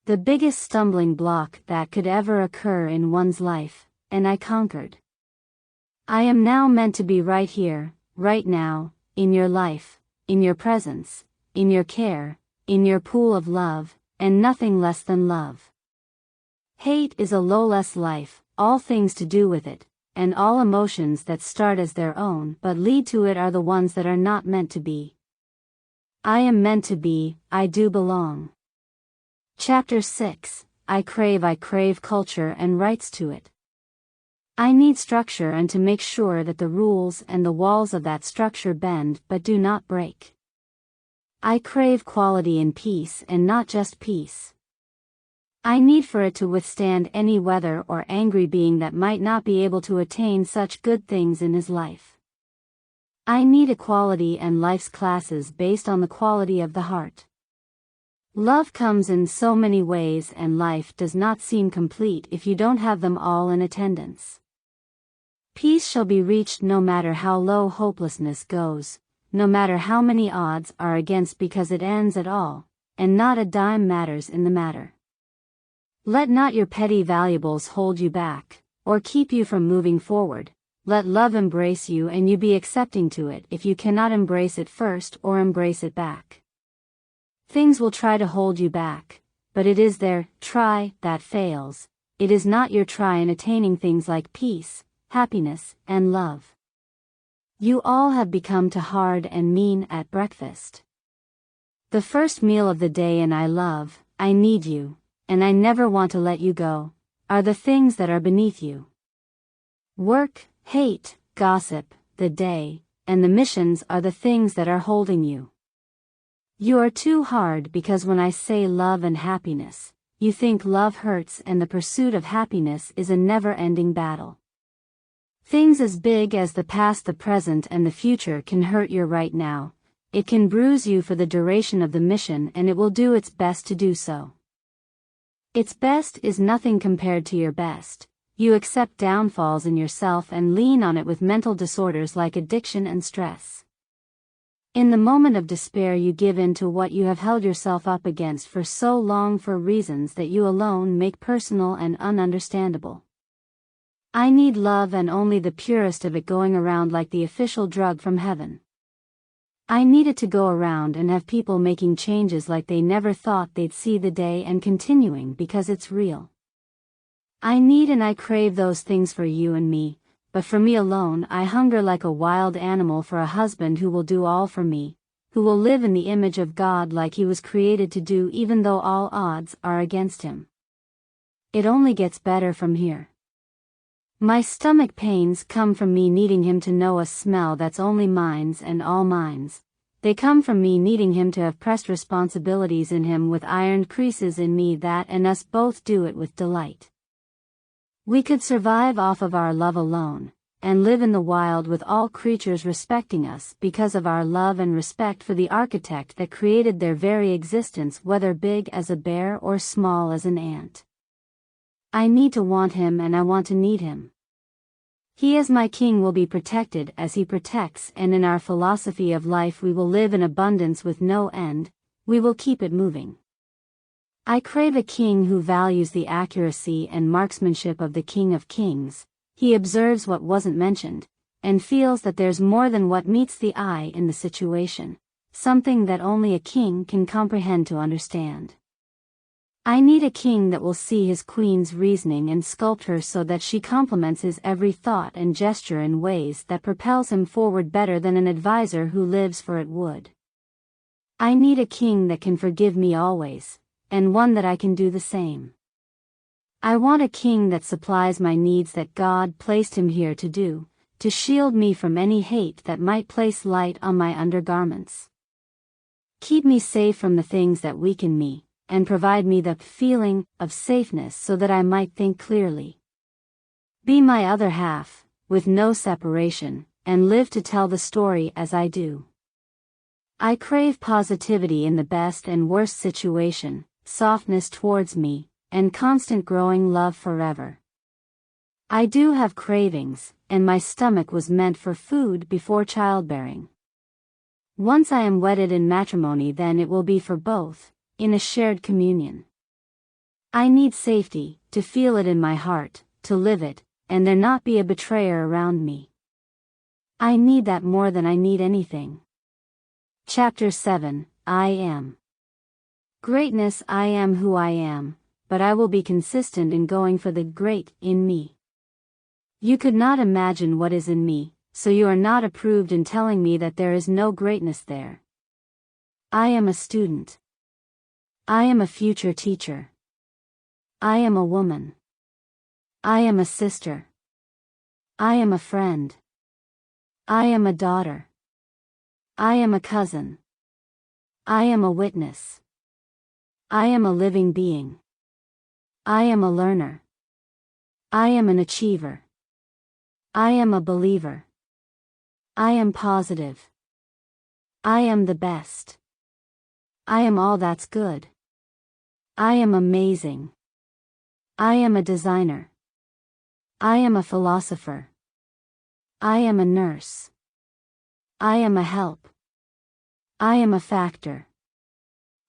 The biggest stumbling block that could ever occur in one's life, and I conquered. I am now meant to be right here, right now, in your life, in your presence, in your care, in your pool of love, and nothing less than love. Hate is a lawless life, all things to do with it, and all emotions that start as their own but lead to it are the ones that are not meant to be. I am meant to be, I do belong. Chapter 6, I crave culture and rights to it. I need structure and to make sure that the rules and the walls of that structure bend but do not break. I crave quality in peace and not just peace. I need for it to withstand any weather or angry being that might not be able to attain such good things in his life. I need equality and life's classes based on the quality of the heart. Love comes in so many ways and life does not seem complete if you don't have them all in attendance. Peace shall be reached no matter how low hopelessness goes, no matter how many odds are against because it ends at all, and not a dime matters in the matter. Let not your petty valuables hold you back, or keep you from moving forward. Let love embrace you and you be accepting to it if you cannot embrace it first or embrace it back. Things will try to hold you back, but it is their try that fails. It is not your try in attaining things like peace, happiness, and love. You all have become too hard and mean at breakfast. The first meal of the day and I love, I need you, and I never want to let you go, are the things that are beneath you. Work, hate, gossip, the day, and the missions are the things that are holding you. You are too hard because when I say love and happiness, you think love hurts and the pursuit of happiness is a never-ending battle. Things as big as the past, the present, and the future can hurt your right now. It can bruise you for the duration of the mission and it will do its best to do so. Its best is nothing compared to your best. You accept downfalls in yourself and lean on it with mental disorders like addiction and stress. In the moment of despair you give in to what you have held yourself up against for so long for reasons that you alone make personal and ununderstandable. I need love and only the purest of it going around like the official drug from heaven. I need it to go around and have people making changes like they never thought they'd see the day and continuing because it's real. I need and I crave those things for you and me, but for me alone I hunger like a wild animal for a husband who will do all for me, who will live in the image of God like he was created to do even though all odds are against him. It only gets better from here. My stomach pains come from me needing him to know a smell that's only mine's and all mine's. They come from me needing him to have pressed responsibilities in him with ironed creases in me that and us both do it with delight. We could survive off of our love alone, and live in the wild with all creatures respecting us because of our love and respect for the architect that created their very existence, whether big as a bear or small as an ant. I need to want him and I want to need him. He as my king will be protected as he protects, and in our philosophy of life we will live in abundance with no end, we will keep it moving. I crave a king who values the accuracy and marksmanship of the King of Kings. He observes what wasn't mentioned, and feels that there's more than what meets the eye in the situation, something that only a king can comprehend to understand. I need a king that will see his queen's reasoning and sculpt her so that she complements his every thought and gesture in ways that propels him forward better than an advisor who lives for it would. I need a king that can forgive me always, and one that I can do the same. I want a king that supplies my needs that God placed him here to do, to shield me from any hate that might place light on my undergarments. Keep me safe from the things that weaken me, and provide me the feeling of safeness so that I might think clearly. Be my other half, with no separation, and live to tell the story as I do. I crave positivity in the best and worst situation, softness towards me, and constant growing love forever. I do have cravings, and my stomach was meant for food before childbearing. Once I am wedded in matrimony, then it will be for both, in a shared communion. I need safety, to feel it in my heart, to live it, and there not be a betrayer around me. I need that more than I need anything. Chapter 7, I Am. Greatness. I am who I am, but I will be consistent in going for the great in me. You could not imagine what is in me, so you are not approved in telling me that there is no greatness there. I am a student. I am a future teacher. I am a woman. I am a sister. I am a friend. I am a daughter. I am a cousin. I am a witness. I am a living being. I am a learner. I am an achiever. I am a believer. I am positive. I am the best. I am all that's good. I am amazing. I am a designer. I am a philosopher. I am a nurse. I am a help. I am a factor.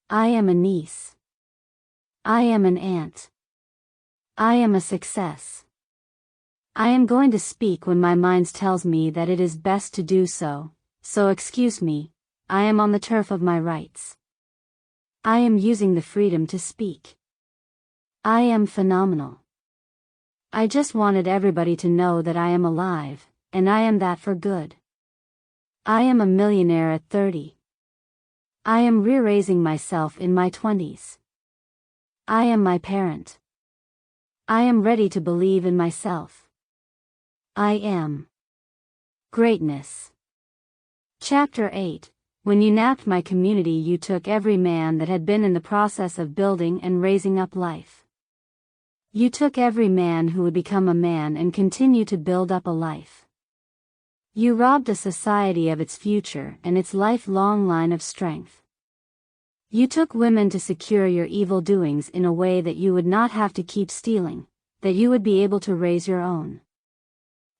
I am a niece. I am an aunt. I am a success. I am going to speak when my mind tells me that it is best to do so, so excuse me, I am on the turf of my rights. I am using the freedom to speak. I am phenomenal. I just wanted everybody to know that I am alive, and I am that for good. I am a millionaire at 30. I am re-raising myself in my 20s. I am my parent. I am ready to believe in myself. I am. Greatness. Chapter 8. When you napped my community, you took every man that had been in the process of building and raising up life. You took every man who would become a man and continue to build up a life. You robbed a society of its future and its lifelong line of strength. You took women to secure your evil doings in a way that you would not have to keep stealing, that you would be able to raise your own.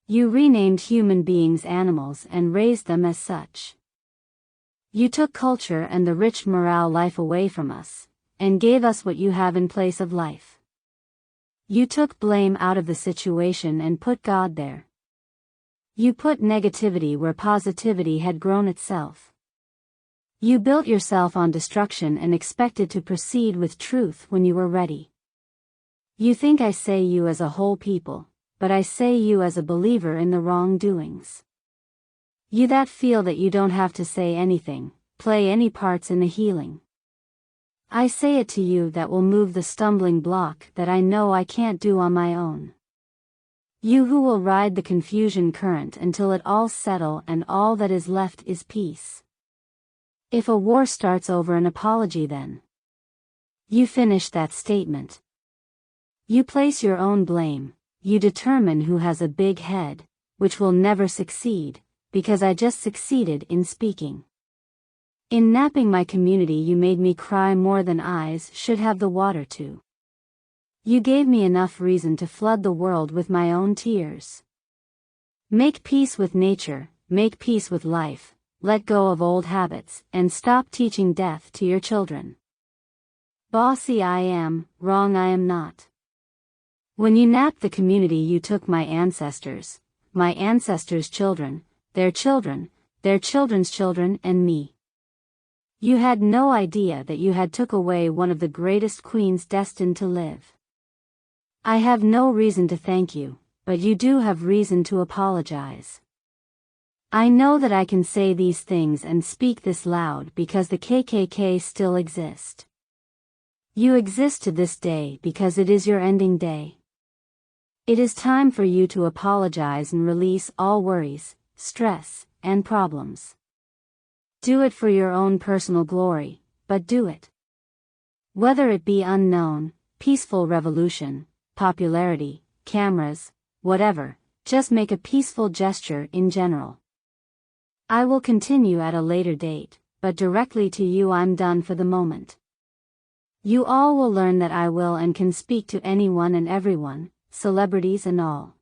You renamed human beings animals and raised them as such. You took culture and the rich morale life away from us, and gave us what you have in place of life. You took blame out of the situation and put God there. You put negativity where positivity had grown itself. You built yourself on destruction and expected to proceed with truth when you were ready. You think I say you as a whole people, but I say you as a believer in the wrongdoings. You that feel that you don't have to say anything, play any parts in the healing. I say it to you that will move the stumbling block that I know I can't do on my own. You who will ride the confusion current until it all settle and all that is left is peace. If a war starts over an apology, then you finish that statement. You place your own blame, you determine who has a big head, which will never succeed, because I just succeeded in speaking. In napping my community, you made me cry more than eyes should have the water to. You gave me enough reason to flood the world with my own tears. Make peace with nature, make peace with life, let go of old habits, and stop teaching death to your children. Bossy I am, wrong I am not. When you napped the community, you took my ancestors' children, their children, their children's children, and me. You had no idea that you had took away one of the greatest queens destined to live. I have no reason to thank you, but you do have reason to apologize. I know that I can say these things and speak this loud because the KKK still exist. You exist to this day because it is your ending day. It is time for you to apologize and release all worries, stress, and problems. Do it for your own personal glory, but do it. Whether it be unknown, peaceful revolution, popularity, cameras, whatever, just make a peaceful gesture in general. I will continue at a later date, but directly to you I'm done for the moment. You all will learn that I will and can speak to anyone and everyone, celebrities and all.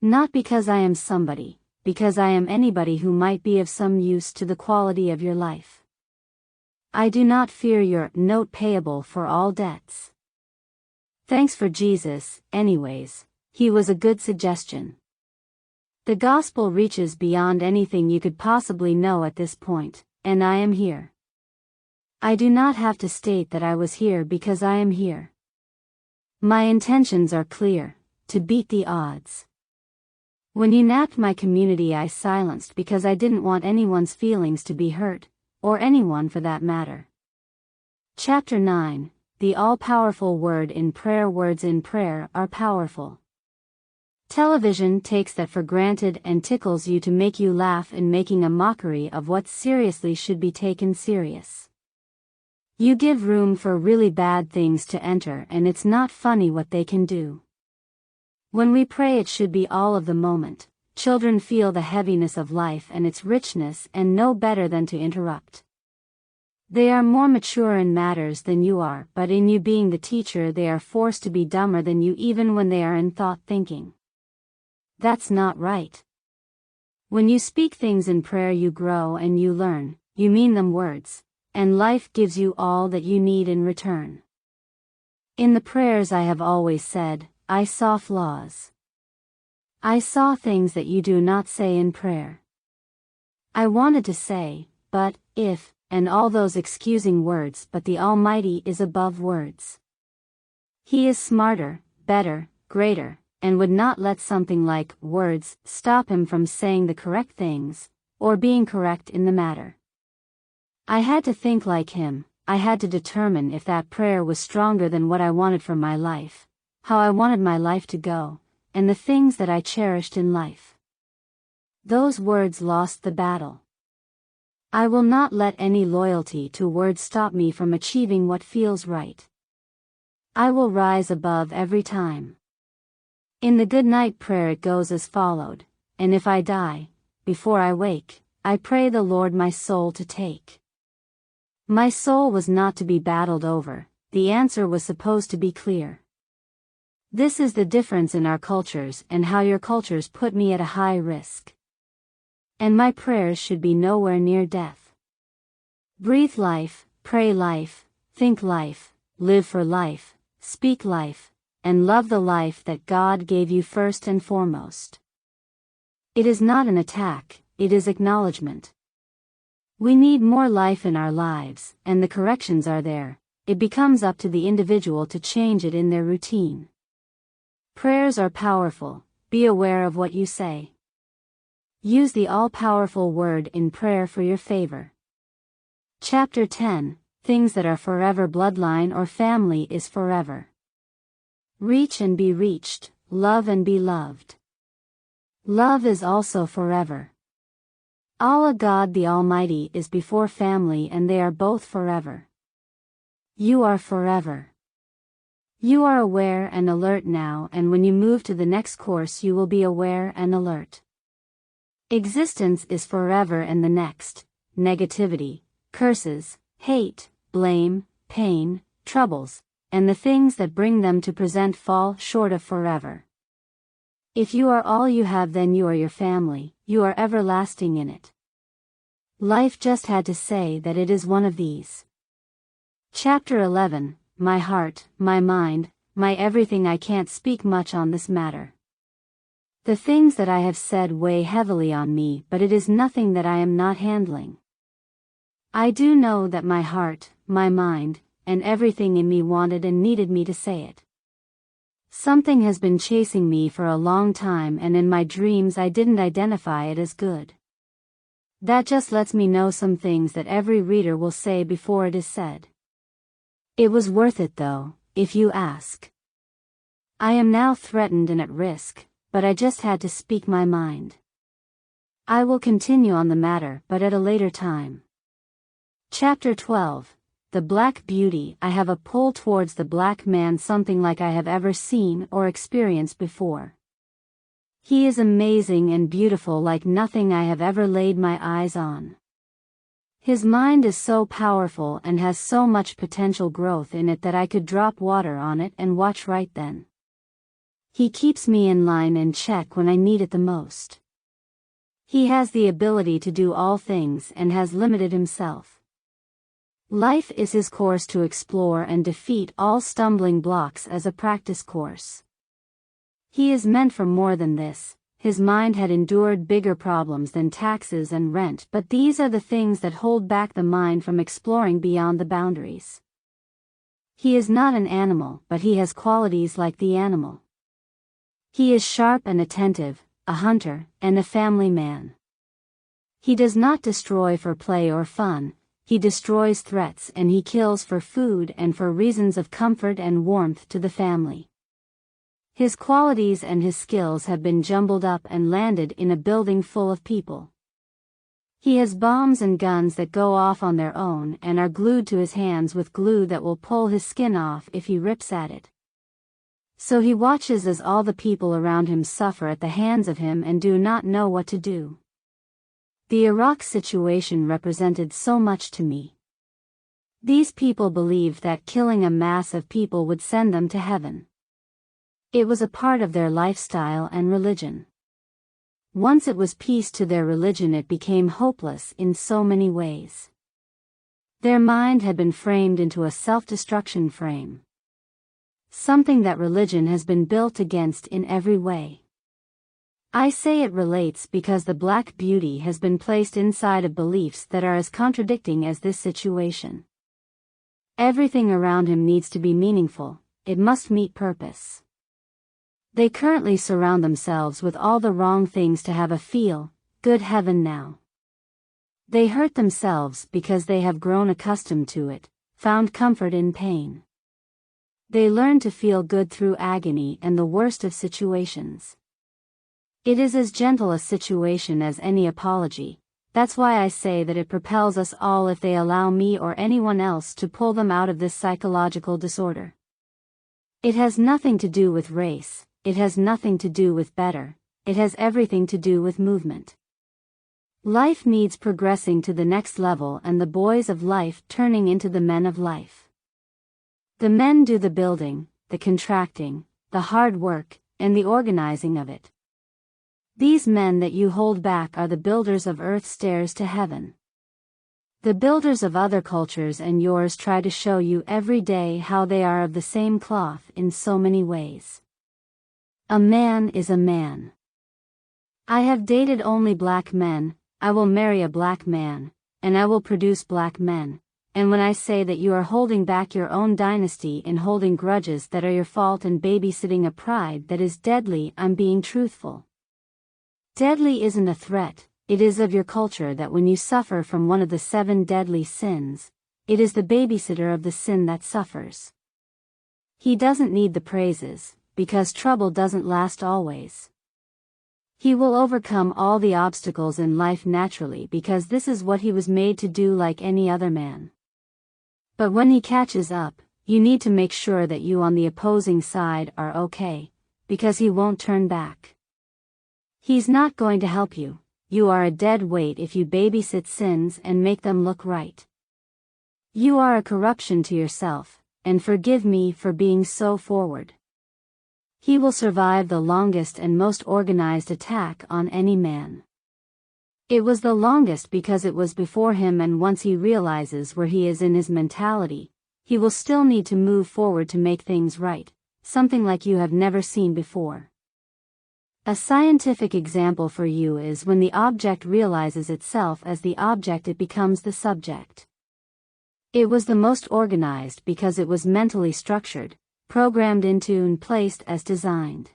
Not because I am somebody, because I am anybody who might be of some use to the quality of your life. I do not fear your note payable for all debts. Thanks for Jesus, anyways, he was a good suggestion. The gospel reaches beyond anything you could possibly know at this point, and I am here. I do not have to state that I was here because I am here. My intentions are clear, to beat the odds. When you napped my community I silenced because I didn't want anyone's feelings to be hurt, or anyone for that matter. Chapter 9, the all-powerful word in prayer. Words in prayer are powerful. Television takes that for granted and tickles you to make you laugh in making a mockery of what seriously should be taken serious. You give room for really bad things to enter and it's not funny what they can do. When we pray it should be all of the moment. Children feel the heaviness of life and its richness and know better than to interrupt. They are more mature in matters than you are, but in you being the teacher they are forced to be dumber than you even when they are in thought thinking. That's not right. When you speak things in prayer you grow and you learn, you mean them words, and life gives you all that you need in return. In the prayers I have always said, I saw flaws. I saw things that you do not say in prayer. I wanted to say, but, if, and all those excusing words, but the Almighty is above words. He is smarter, better, greater, and would not let something like words stop him from saying the correct things, or being correct in the matter. I had to think like him. I had to determine if that prayer was stronger than what I wanted for my life, how I wanted my life to go, and the things that I cherished in life. Those words lost the battle. I will not let any loyalty to words stop me from achieving what feels right. I will rise above every time. In the good night prayer it goes as followed, and if I die, before I wake, I pray the Lord my soul to take. My soul was not to be battled over, the answer was supposed to be clear. This is the difference in our cultures and how your cultures put me at a high risk. And my prayers should be nowhere near death. Breathe life, pray life, think life, live for life, speak life, and love the life that God gave you first and foremost. It is not an attack, it is acknowledgement. We need more life in our lives, and the corrections are there. It becomes up to the individual to change it in their routine. Prayers are powerful, be aware of what you say. Use the all-powerful word in prayer for your favor. Chapter 10, Things that are forever. Bloodline or family is forever. Reach and be reached, love and be loved. Love is also forever. Allah God the Almighty is before family and they are both forever. You are forever. You are aware and alert now, and when you move to the next course you will be aware and alert. Existence is forever and the next, negativity, curses, hate, blame, pain, troubles, and the things that bring them to present fall short of forever. If you are all you have then you are your family, you are everlasting in it. Life just had to say that it is one of these. Chapter 11, My heart, my mind, my everything. I can't speak much on this matter. The things that I have said weigh heavily on me, but it is nothing that I am not handling. I do know that my heart, my mind, and everything in me wanted and needed me to say it. Something has been chasing me for a long time, and in my dreams I didn't identify it as good. That just lets me know some things that every reader will say before it is said. It was worth it though, if you ask. I am now threatened and at risk, but I just had to speak my mind. I will continue on the matter, but at a later time. Chapter 12. The Black Beauty. I have a pull towards the black man, something like I have ever seen or experienced before. He is amazing and beautiful, like nothing I have ever laid my eyes on. His mind is so powerful and has so much potential growth in it that I could drop water on it and watch right then. He keeps me in line and check when I need it the most. He has the ability to do all things and has limited himself. Life is his course to explore and defeat all stumbling blocks as a practice course. He is meant for more than this. His mind had endured bigger problems than taxes and rent, but these are the things that hold back the mind from exploring beyond the boundaries. He is not an animal, but he has qualities like the animal. He is sharp and attentive, a hunter, and a family man. He does not destroy for play or fun. He destroys threats, and he kills for food and for reasons of comfort and warmth to the family. His qualities and his skills have been jumbled up and landed in a building full of people. He has bombs and guns that go off on their own and are glued to his hands with glue that will pull his skin off if he rips at it. So he watches as all the people around him suffer at the hands of him and do not know what to do. The Iraq situation represented so much to me. These people believed that killing a mass of people would send them to heaven. It was a part of their lifestyle and religion. Once it was peace to their religion, it became hopeless in so many ways. Their mind had been framed into a self-destruction frame. Something that religion has been built against in every way. I say it relates because the Black Beauty has been placed inside of beliefs that are as contradicting as this situation. Everything around him needs to be meaningful, it must meet purpose. They currently surround themselves with all the wrong things to have a feel good heaven now. They hurt themselves because they have grown accustomed to it, found comfort in pain. They learn to feel good through agony and the worst of situations. It is as gentle a situation as any apology. That's why I say that it propels us all if they allow me or anyone else to pull them out of this psychological disorder. It has nothing to do with race, it has nothing to do with better, it has everything to do with movement. Life needs progressing to the next level, and the boys of life turning into the men of life. The men do the building, the contracting, the hard work, and the organizing of it. These men that you hold back are the builders of earth's stairs to heaven. The builders of other cultures and yours try to show you every day how they are of the same cloth in so many ways. A man is a man. I have dated only black men, I will marry a black man, and I will produce black men, and when I say that you are holding back your own dynasty in holding grudges that are your fault and babysitting a pride that is deadly, I'm being truthful. Deadly isn't a threat, it is of your culture that when you suffer from one of the 7 deadly sins, it is the babysitter of the sin that suffers. He doesn't need the praises, because trouble doesn't last always. He will overcome all the obstacles in life naturally because this is what he was made to do like any other man. But when he catches up, you need to make sure that you on the opposing side are okay, because he won't turn back. He's not going to help you. You are a dead weight if you babysit sins and make them look right. You are a corruption to yourself, and forgive me for being so forward. He will survive the longest and most organized attack on any man. It was the longest because it was before him, and once he realizes where he is in his mentality, he will still need to move forward to make things right, something like you have never seen before. A scientific example for you is when the object realizes itself as the object, it becomes the subject. It was the most organized because it was mentally structured, programmed into and placed as designed.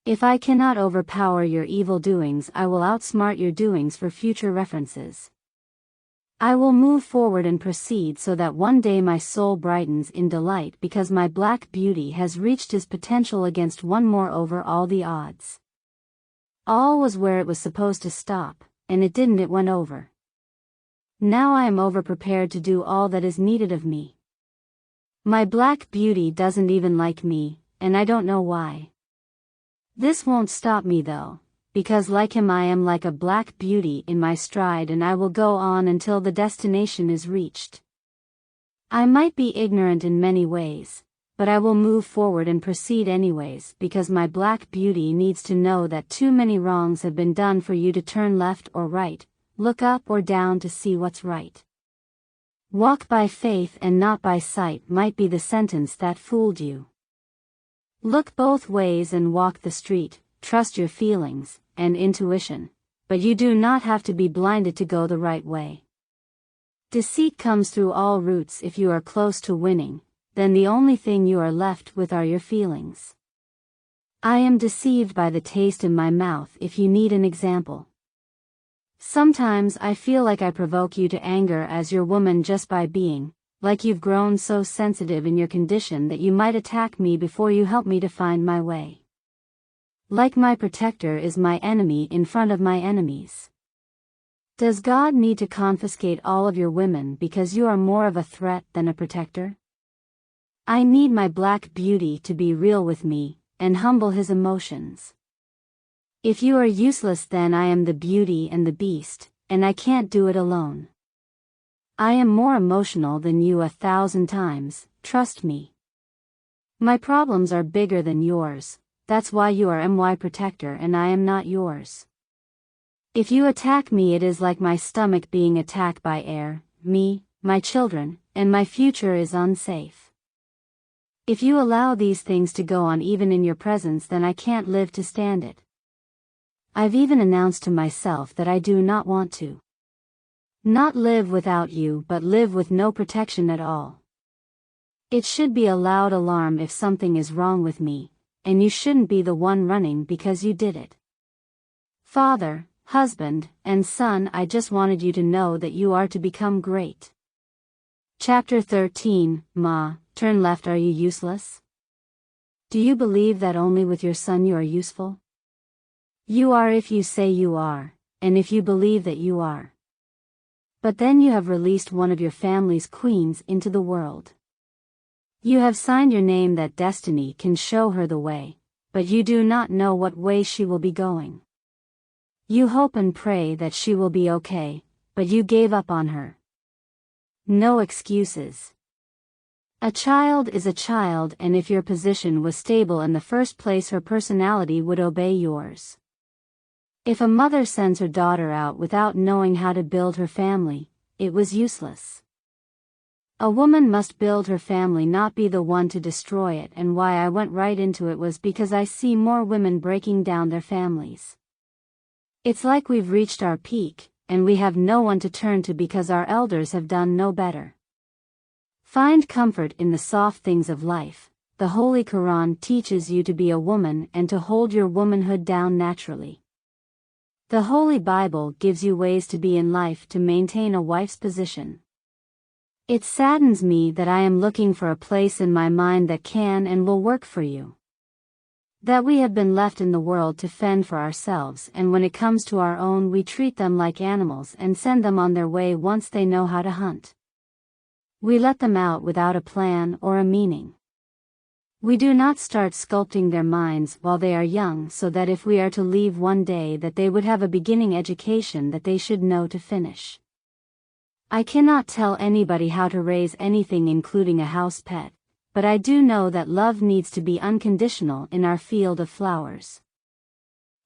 If I cannot overpower your evil doings, I will outsmart your doings for future references. I will move forward and proceed so that one day my soul brightens in delight because my black beauty has reached his potential against one more over all the odds. All was where it was supposed to stop, and it didn't, it went over. Now I am over-prepared to do all that is needed of me. My black beauty doesn't even like me, and I don't know why. This won't stop me though, because like him I am like a black beauty in my stride, and I will go on until the destination is reached. I might be ignorant in many ways, but I will move forward and proceed anyways because my black beauty needs to know that too many wrongs have been done for you to turn left or right, look up or down to see what's right. Walk by faith and not by sight might be the sentence that fooled you. Look both ways and walk the street, trust your feelings and intuition, but you do not have to be blinded to go the right way. Deceit comes through all routes. If you are close to winning, then the only thing you are left with are your feelings. I am deceived by the taste in my mouth if you need an example. Sometimes I feel like I provoke you to anger as your woman just by being, like you've grown so sensitive in your condition that you might attack me before you help me to find my way. Like my protector is my enemy in front of my enemies. Does God need to confiscate all of your women because you are more of a threat than a protector? I need my black beauty to be real with me and humble his emotions. If you are useless, then I am the beauty and the beast, and I can't do it alone. I am more emotional than you 1,000 times, trust me. My problems are bigger than yours, that's why you are my protector and I am not yours. If you attack me, it is like my stomach being attacked by air, me, my children, and my future is unsafe. If you allow these things to go on even in your presence, then I can't live to stand it. I've even announced to myself that I do not want to. Not live without you, but live with no protection at all. It should be a loud alarm if something is wrong with me, and you shouldn't be the one running because you did it. Father, husband, and son, I just wanted you to know that you are to become great. Chapter 13, Ma, turn left. Are you useless? Do you believe that only with your son you are useful? You are if you say you are, and if you believe that you are. But then you have released one of your family's queens into the world. You have signed your name that destiny can show her the way, but you do not know what way she will be going. You hope and pray that she will be okay, but you gave up on her. No excuses. A child is a child, and if your position was stable in the first place, her personality would obey yours. If a mother sends her daughter out without knowing how to build her family, it was useless. A woman must build her family, not be the one to destroy it, and why I went right into it was because I see more women breaking down their families. It's like we've reached our peak, and we have no one to turn to because our elders have done no better. Find comfort in the soft things of life. The Holy Quran teaches you to be a woman and to hold your womanhood down naturally. The Holy Bible gives you ways to be in life to maintain a wife's position. It saddens me that I am looking for a place in my mind that can and will work for you. That we have been left in the world to fend for ourselves, and when it comes to our own we treat them like animals and send them on their way once they know how to hunt. We let them out without a plan or a meaning. We do not start sculpting their minds while they are young, so that if we are to leave one day that they would have a beginning education that they should know to finish. I cannot tell anybody how to raise anything, including a house pet, but I do know that love needs to be unconditional in our field of flowers.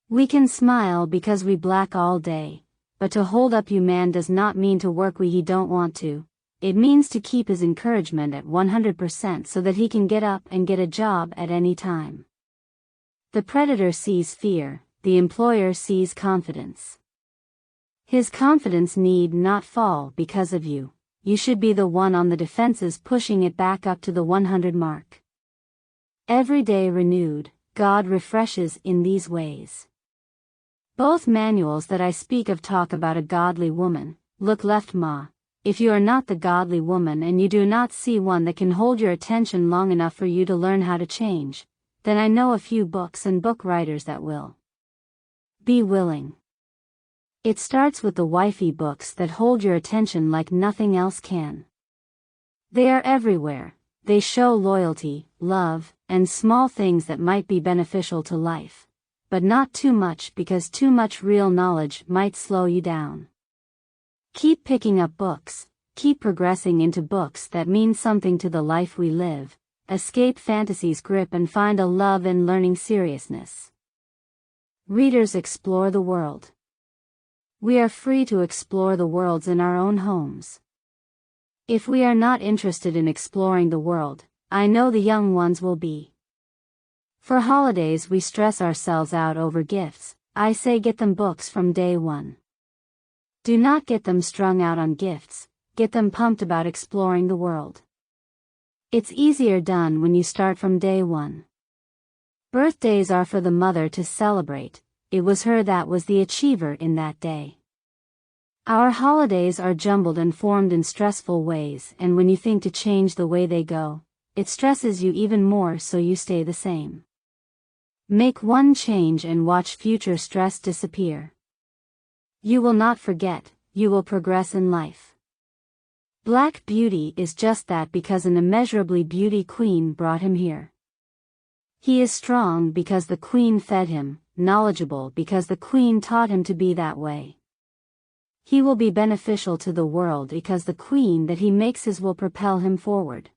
We can smile because we black all day, but to hold up you man does not mean to work he don't want to. It means to keep his encouragement at 100% so that he can get up and get a job at any time. The predator sees fear, the employer sees confidence. His confidence need not fall because of you. You should be the one on the defenses pushing it back up to the 100 mark. Every day renewed, God refreshes in these ways. Both manuals that I speak of talk about a godly woman. Look left, Ma. If you are not the godly woman and you do not see one that can hold your attention long enough for you to learn how to change, then I know a few books and book writers that will. Be willing. It starts with the wifey books that hold your attention like nothing else can. They are everywhere. They show loyalty, love, and small things that might be beneficial to life. But not too much, because too much real knowledge might slow you down. Keep picking up books, keep progressing into books that mean something to the life we live. Escape fantasy's grip and find a love in learning seriousness. Readers explore the world. We are free to explore the worlds in our own homes. If we are not interested in exploring the world, I know the young ones will be. For holidays we stress ourselves out over gifts. I say get them books from day one. Do not get them strung out on gifts, get them pumped about exploring the world. It's easier done when you start from day one. Birthdays are for the mother to celebrate. It was her that was the achiever in that day. Our holidays are jumbled and formed in stressful ways, and when you think to change the way they go, it stresses you even more, so you stay the same. Make one change and watch future stress disappear. You will not forget, you will progress in life. Black Beauty is just that, because an immeasurably beauty queen brought him here. He is strong because the queen fed him, knowledgeable because the queen taught him to be that way. He will be beneficial to the world because the queen that he makes his will propel him forward.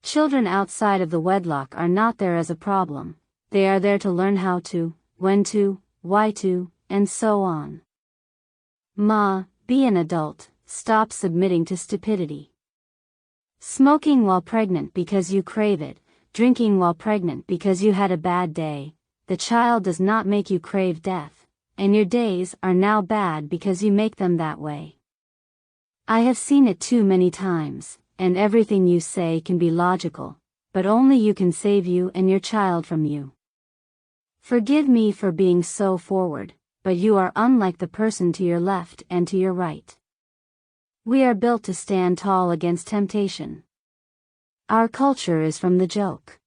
Children outside of the wedlock are not there as a problem. They are there to learn how to, when to, why to, and so on. Ma, be an adult, stop submitting to stupidity. Smoking while pregnant because you crave it, drinking while pregnant because you had a bad day, the child does not make you crave death, and your days are now bad because you make them that way. I have seen it too many times, and everything you say can be logical, but only you can save you and your child from you. Forgive me for being so forward, but you are unlike the person to your left and to your right. We are built to stand tall against temptation. Our culture is from the joke.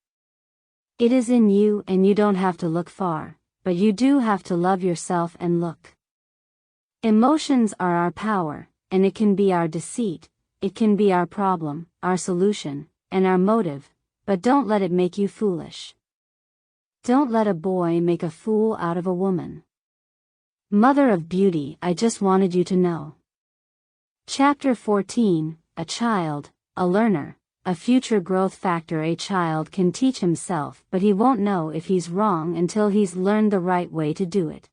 It is in you, and you don't have to look far, but you do have to love yourself and look. Emotions are our power, and it can be our deceit, it can be our problem, our solution, and our motive, but don't let it make you foolish. Don't let a boy make a fool out of a woman. Mother of Beauty, I just wanted you to know. Chapter 14, A Child, a Learner, a future growth factor. A child can teach himself, but he won't know if he's wrong until he's learned the right way to do it.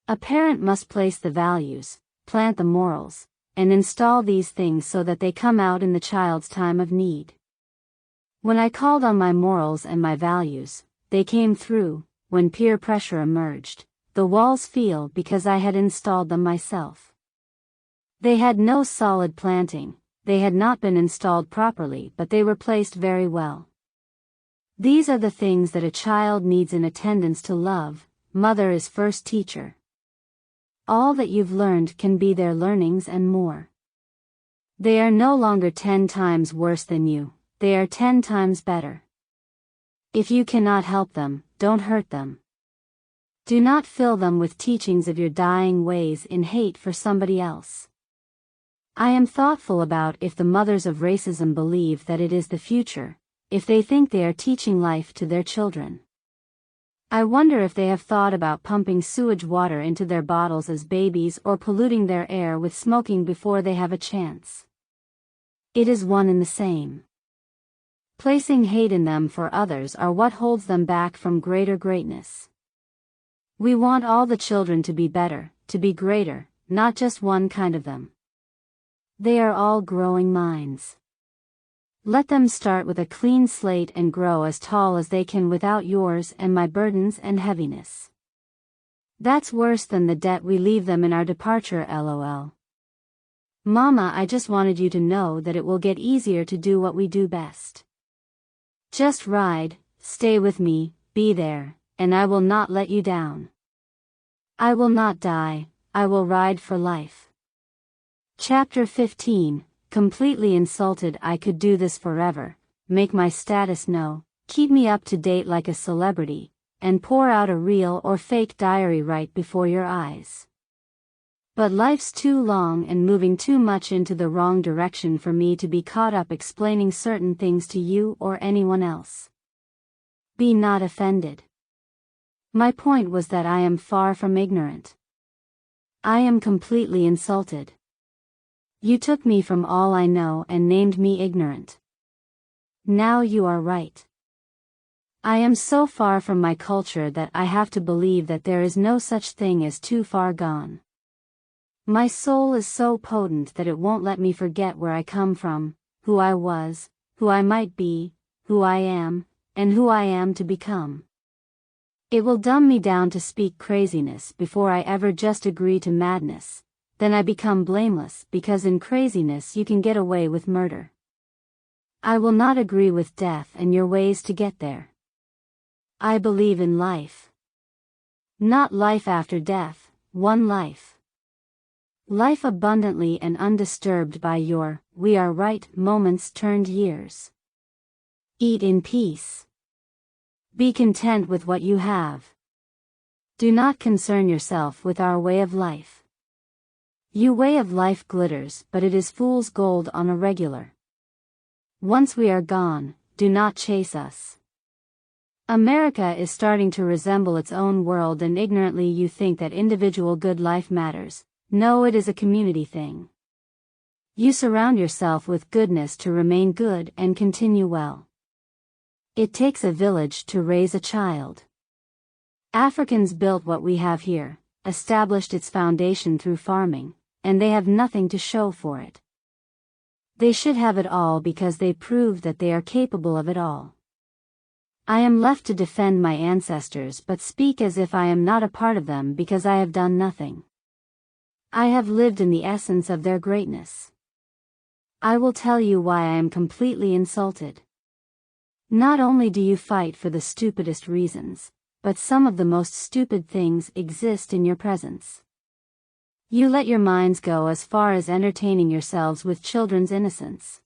A parent must place the values, plant the morals, and install these things so that they come out in the child's time of need. When I called on my morals and my values, they came through. When peer pressure emerged, the walls fell because I had installed them myself. They had no solid planting, they had not been installed properly, but they were placed very well. These are the things that a child needs in attendance to love. Mother is first teacher. All that you've learned can be their learnings and more. They are no longer 10 times worse than you, they are 10 times better. If you cannot help them, don't hurt them. Do not fill them with teachings of your dying ways in hate for somebody else. I am thoughtful about if the mothers of racism believe that it is the future, if they think they are teaching life to their children. I wonder if they have thought about pumping sewage water into their bottles as babies or polluting their air with smoking before they have a chance. It is one and the same. Placing hate in them for others are what holds them back from greater greatness. We want all the children to be better, to be greater, not just one kind of them. They are all growing minds. Let them start with a clean slate and grow as tall as they can without yours and my burdens and heaviness. That's worse than the debt we leave them in our departure, lol. Mama, I just wanted you to know that it will get easier to do what we do best. Just ride, stay with me, be there, and I will not let you down. I will not die, I will ride for life. Chapter 15. Completely insulted. I could do this forever, make my status know, keep me up to date like a celebrity, and pour out a real or fake diary right before your eyes. But life's too long and moving too much into the wrong direction for me to be caught up explaining certain things to you or anyone else. Be not offended. My point was that I am far from ignorant. I am completely insulted. You took me from all I know and named me ignorant. Now you are right. I am so far from my culture that I have to believe that there is no such thing as too far gone. My soul is so potent that it won't let me forget where I come from, who I was, who I might be, who I am, and who I am to become. It will dumb me down to speak craziness before I ever just agree to madness. Then I become blameless because in craziness you can get away with murder. I will not agree with death and your ways to get there. I believe in life. Not life after death, one life. Life abundantly and undisturbed by your, we are right, moments turned years. Eat in peace. Be content with what you have. Do not concern yourself with our way of life. Your way of life glitters, but it is fool's gold on a regular. Once we are gone, do not chase us. America is starting to resemble its own world and ignorantly you think that individual good life matters. No, it is a community thing. You surround yourself with goodness to remain good and continue well. It takes a village to raise a child. Africans built what we have here, established its foundation through farming, and they have nothing to show for it. They should have it all because they proved that they are capable of it all. I am left to defend my ancestors but speak as if I am not a part of them because I have done nothing. I have lived in the essence of their greatness. I will tell you why I am completely insulted. Not only do you fight for the stupidest reasons, but some of the most stupid things exist in your presence. You let your minds go as far as entertaining yourselves with children's innocence.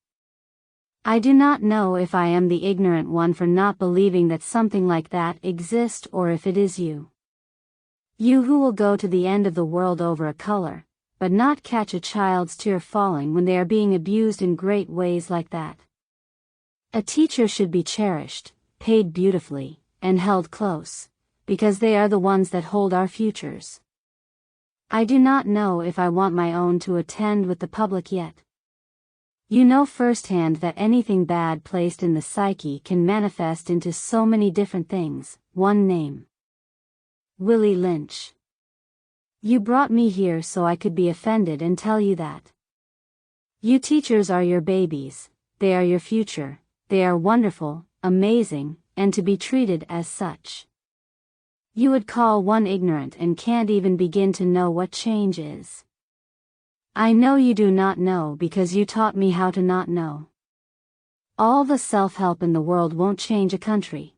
I do not know if I am the ignorant one for not believing that something like that exists or if it is you. You who will go to the end of the world over a color, but not catch a child's tear falling when they are being abused in great ways like that. A teacher should be cherished, paid beautifully, and held close, because they are the ones that hold our futures. I do not know if I want my own to attend with the public yet. You know firsthand that anything bad placed in the psyche can manifest into so many different things. One name. Willie Lynch. You brought me here so I could be offended and tell you that. You teachers are your babies, they are your future, they are wonderful, amazing, and to be treated as such. You would call one ignorant and can't even begin to know what change is. I know you do not know because you taught me how to not know. All the self-help in the world won't change a country.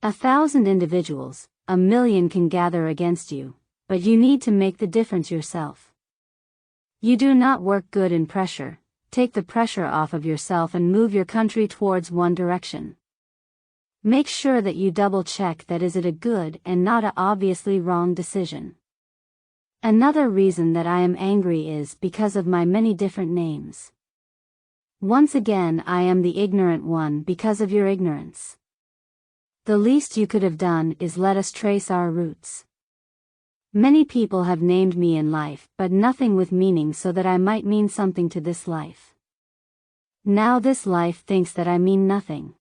1,000 individuals, 1,000,000 can gather against you, but you need to make the difference yourself. You do not work good in pressure, take the pressure off of yourself and move your country towards one direction. Make sure that you double-check that is it a good and not a obviously wrong decision. Another reason that I am angry is because of my many different names. Once again I am the ignorant one because of your ignorance. The least you could have done is let us trace our roots. Many people have named me in life but nothing with meaning so that I might mean something to this life. Now this life thinks that I mean nothing.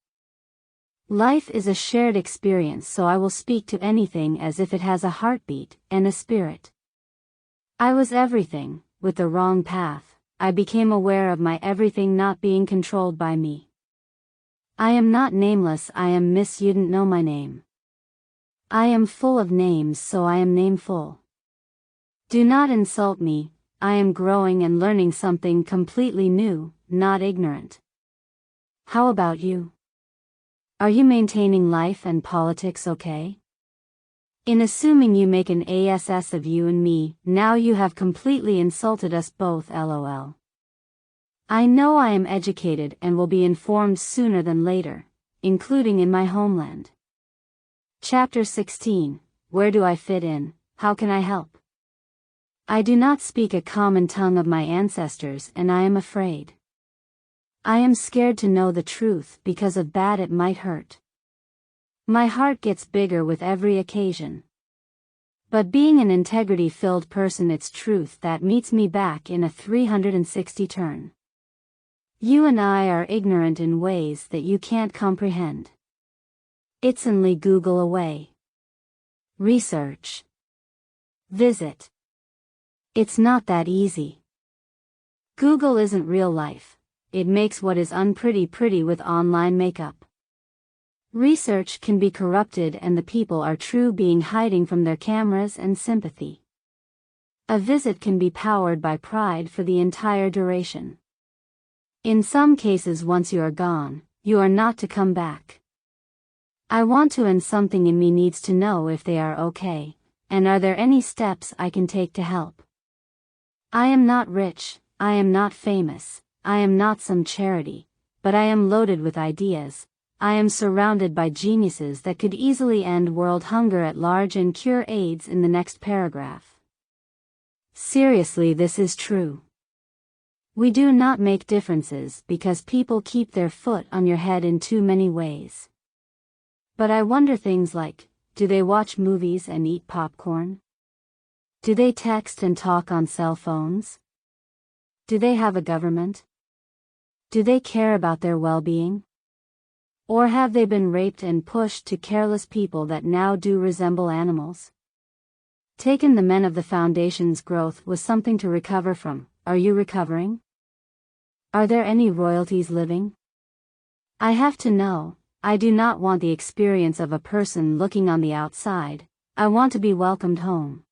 Life is a shared experience so I will speak to anything as if it has a heartbeat and a spirit. I was everything, with the wrong path, I became aware of my everything not being controlled by me. I am not nameless, I am Miss You Didn't Know My Name. I am full of names, so I am nameful. Do not insult me, I am growing and learning something completely new, not ignorant. How about you? Are you maintaining life and politics okay? In assuming you make an ass of you and me, now you have completely insulted us both, lol. I know I am educated and will be informed sooner than later, including in my homeland. Chapter 16, Where do I fit in? How can I help? I do not speak a common tongue of my ancestors and I am afraid. I am scared to know the truth because of bad it might hurt. My heart gets bigger with every occasion. But being an integrity-filled person, it's truth that meets me back in a 360 turn. You and I are ignorant in ways that you can't comprehend. Instantly Google away. Research. Visit. It's not that easy. Google isn't real life. It makes what is unpretty pretty with online makeup. Research can be corrupted and the people are true being hiding from their cameras and sympathy. A visit can be powered by pride for the entire duration. In some cases, once you are gone, you are not to come back. I want to, and something in me needs to know if they are okay, and are there any steps I can take to help. I am not rich, I am not famous, I am not some charity, but I am loaded with ideas. I am surrounded by geniuses that could easily end world hunger at large and cure AIDS in the next paragraph. Seriously, this is true. We do not make differences because people keep their foot on your head in too many ways. But I wonder things like, do they watch movies and eat popcorn? Do they text and talk on cell phones? Do they have a government? Do they care about their well-being? Or have they been raped and pushed to careless people that now do resemble animals? Taken the men of the Foundation's growth was something to recover from. Are you recovering? Are there any royalties living? I have to know. I do not want the experience of a person looking on the outside. I want to be welcomed home.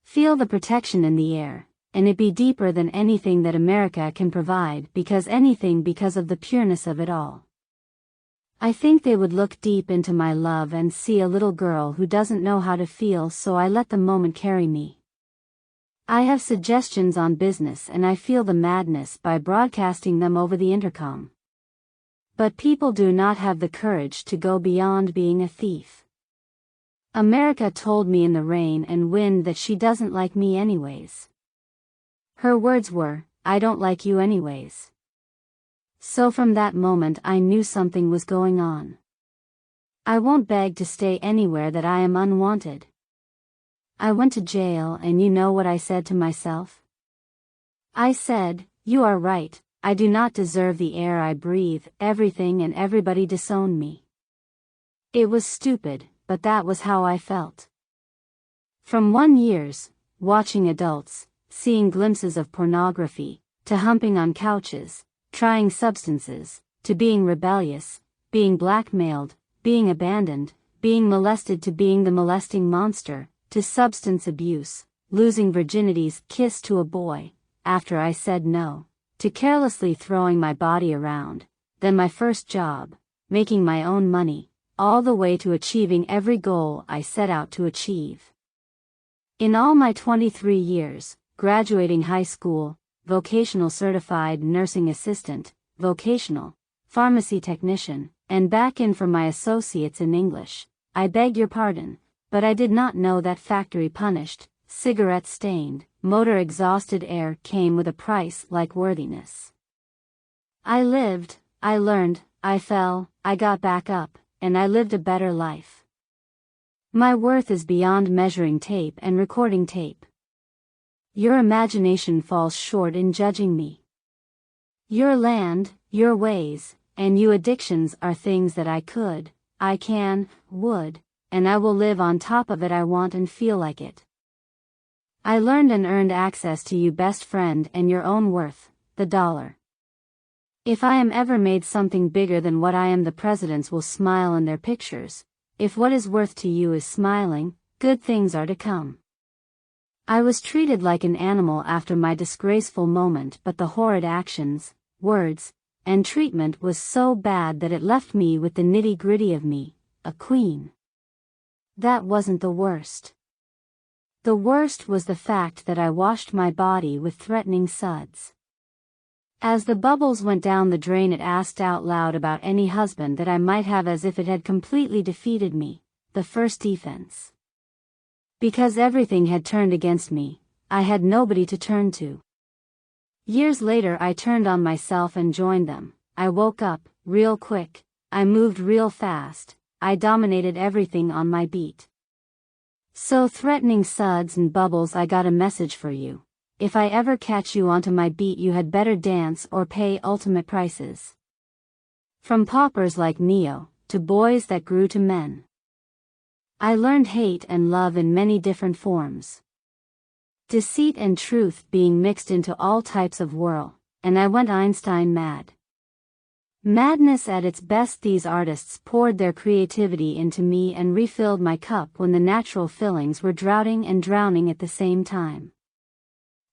Feel the protection in the air, and it be deeper than anything that America can provide because of the pureness of it all. I think they would look deep into my love and see a little girl who doesn't know how to feel, so I let the moment carry me. I have suggestions on business and I feel the madness by broadcasting them over the intercom. But people do not have the courage to go beyond being a thief. America told me in the rain and wind that she doesn't like me anyways. Her words were, I don't like you anyways. So from that moment I knew something was going on. I won't beg to stay anywhere that I am unwanted. I went to jail and you know what I said to myself? I said, you are right, I do not deserve the air I breathe, everything and everybody disowned me. It was stupid, but that was how I felt. From 1 years, watching adults, seeing glimpses of pornography, to humping on couches, trying substances, to being rebellious, being blackmailed, being abandoned, being molested, to being the molesting monster, to substance abuse, losing virginities, kissed to a boy, after I said no, to carelessly throwing my body around, then my first job, making my own money, all the way to achieving every goal I set out to achieve. In all my 23 years, graduating high school, vocational certified nursing assistant, vocational, pharmacy technician, and back in for my associates in English, I beg your pardon, but I did not know that factory punished, cigarette stained, motor exhausted air came with a price like worthiness. I lived, I learned, I fell, I got back up, and I lived a better life. My worth is beyond measuring tape and recording tape. Your imagination falls short in judging me. Your land, your ways, and you addictions are things that I could, I can, would, and I will live on top of it. I want and feel like it. I learned and earned access to you, best friend, and your own worth, the dollar. If I am ever made something bigger than what I am, the presidents will smile in their pictures. If what is worth to you is smiling, good things are to come. I was treated like an animal after my disgraceful moment, but the horrid actions, words, and treatment was so bad that it left me with the nitty-gritty of me, a queen. That wasn't the worst. The worst was the fact that I washed my body with threatening suds. As the bubbles went down the drain, it asked out loud about any husband that I might have, as if it had completely defeated me, the first defense. Because everything had turned against me, I had nobody to turn to. Years later I turned on myself and joined them. I woke up, real quick, I moved real fast, I dominated everything on my beat. So threatening suds and bubbles, I got a message for you. If I ever catch you onto my beat, you had better dance or pay ultimate prices. From paupers like Neo, to boys that grew to men. I learned hate and love in many different forms. Deceit and truth being mixed into all types of whirl, and I went Einstein mad. Madness at its best. These artists poured their creativity into me and refilled my cup when the natural fillings were drowning and drowning at the same time.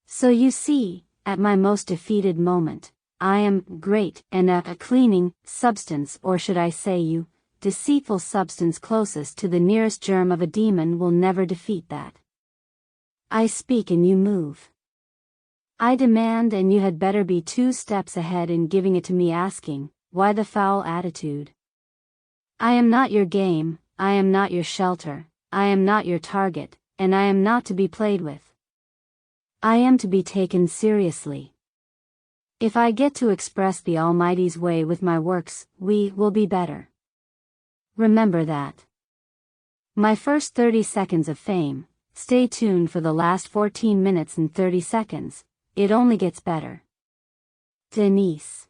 So you see, at my most defeated moment, I am great, and a cleaning substance, or should I say you, deceitful substance closest to the nearest germ of a demon, will never defeat that. I speak and you move. I demand, and you had better be 2 steps ahead in giving it to me, asking, why the foul attitude? I am not your game, I am not your shelter, I am not your target, and I am not to be played with. I am to be taken seriously. If I get to express the Almighty's way with my works, we will be better. Remember that. My first 30 seconds of fame, stay tuned for the last 14 minutes and 30 seconds, it only gets better. Denise.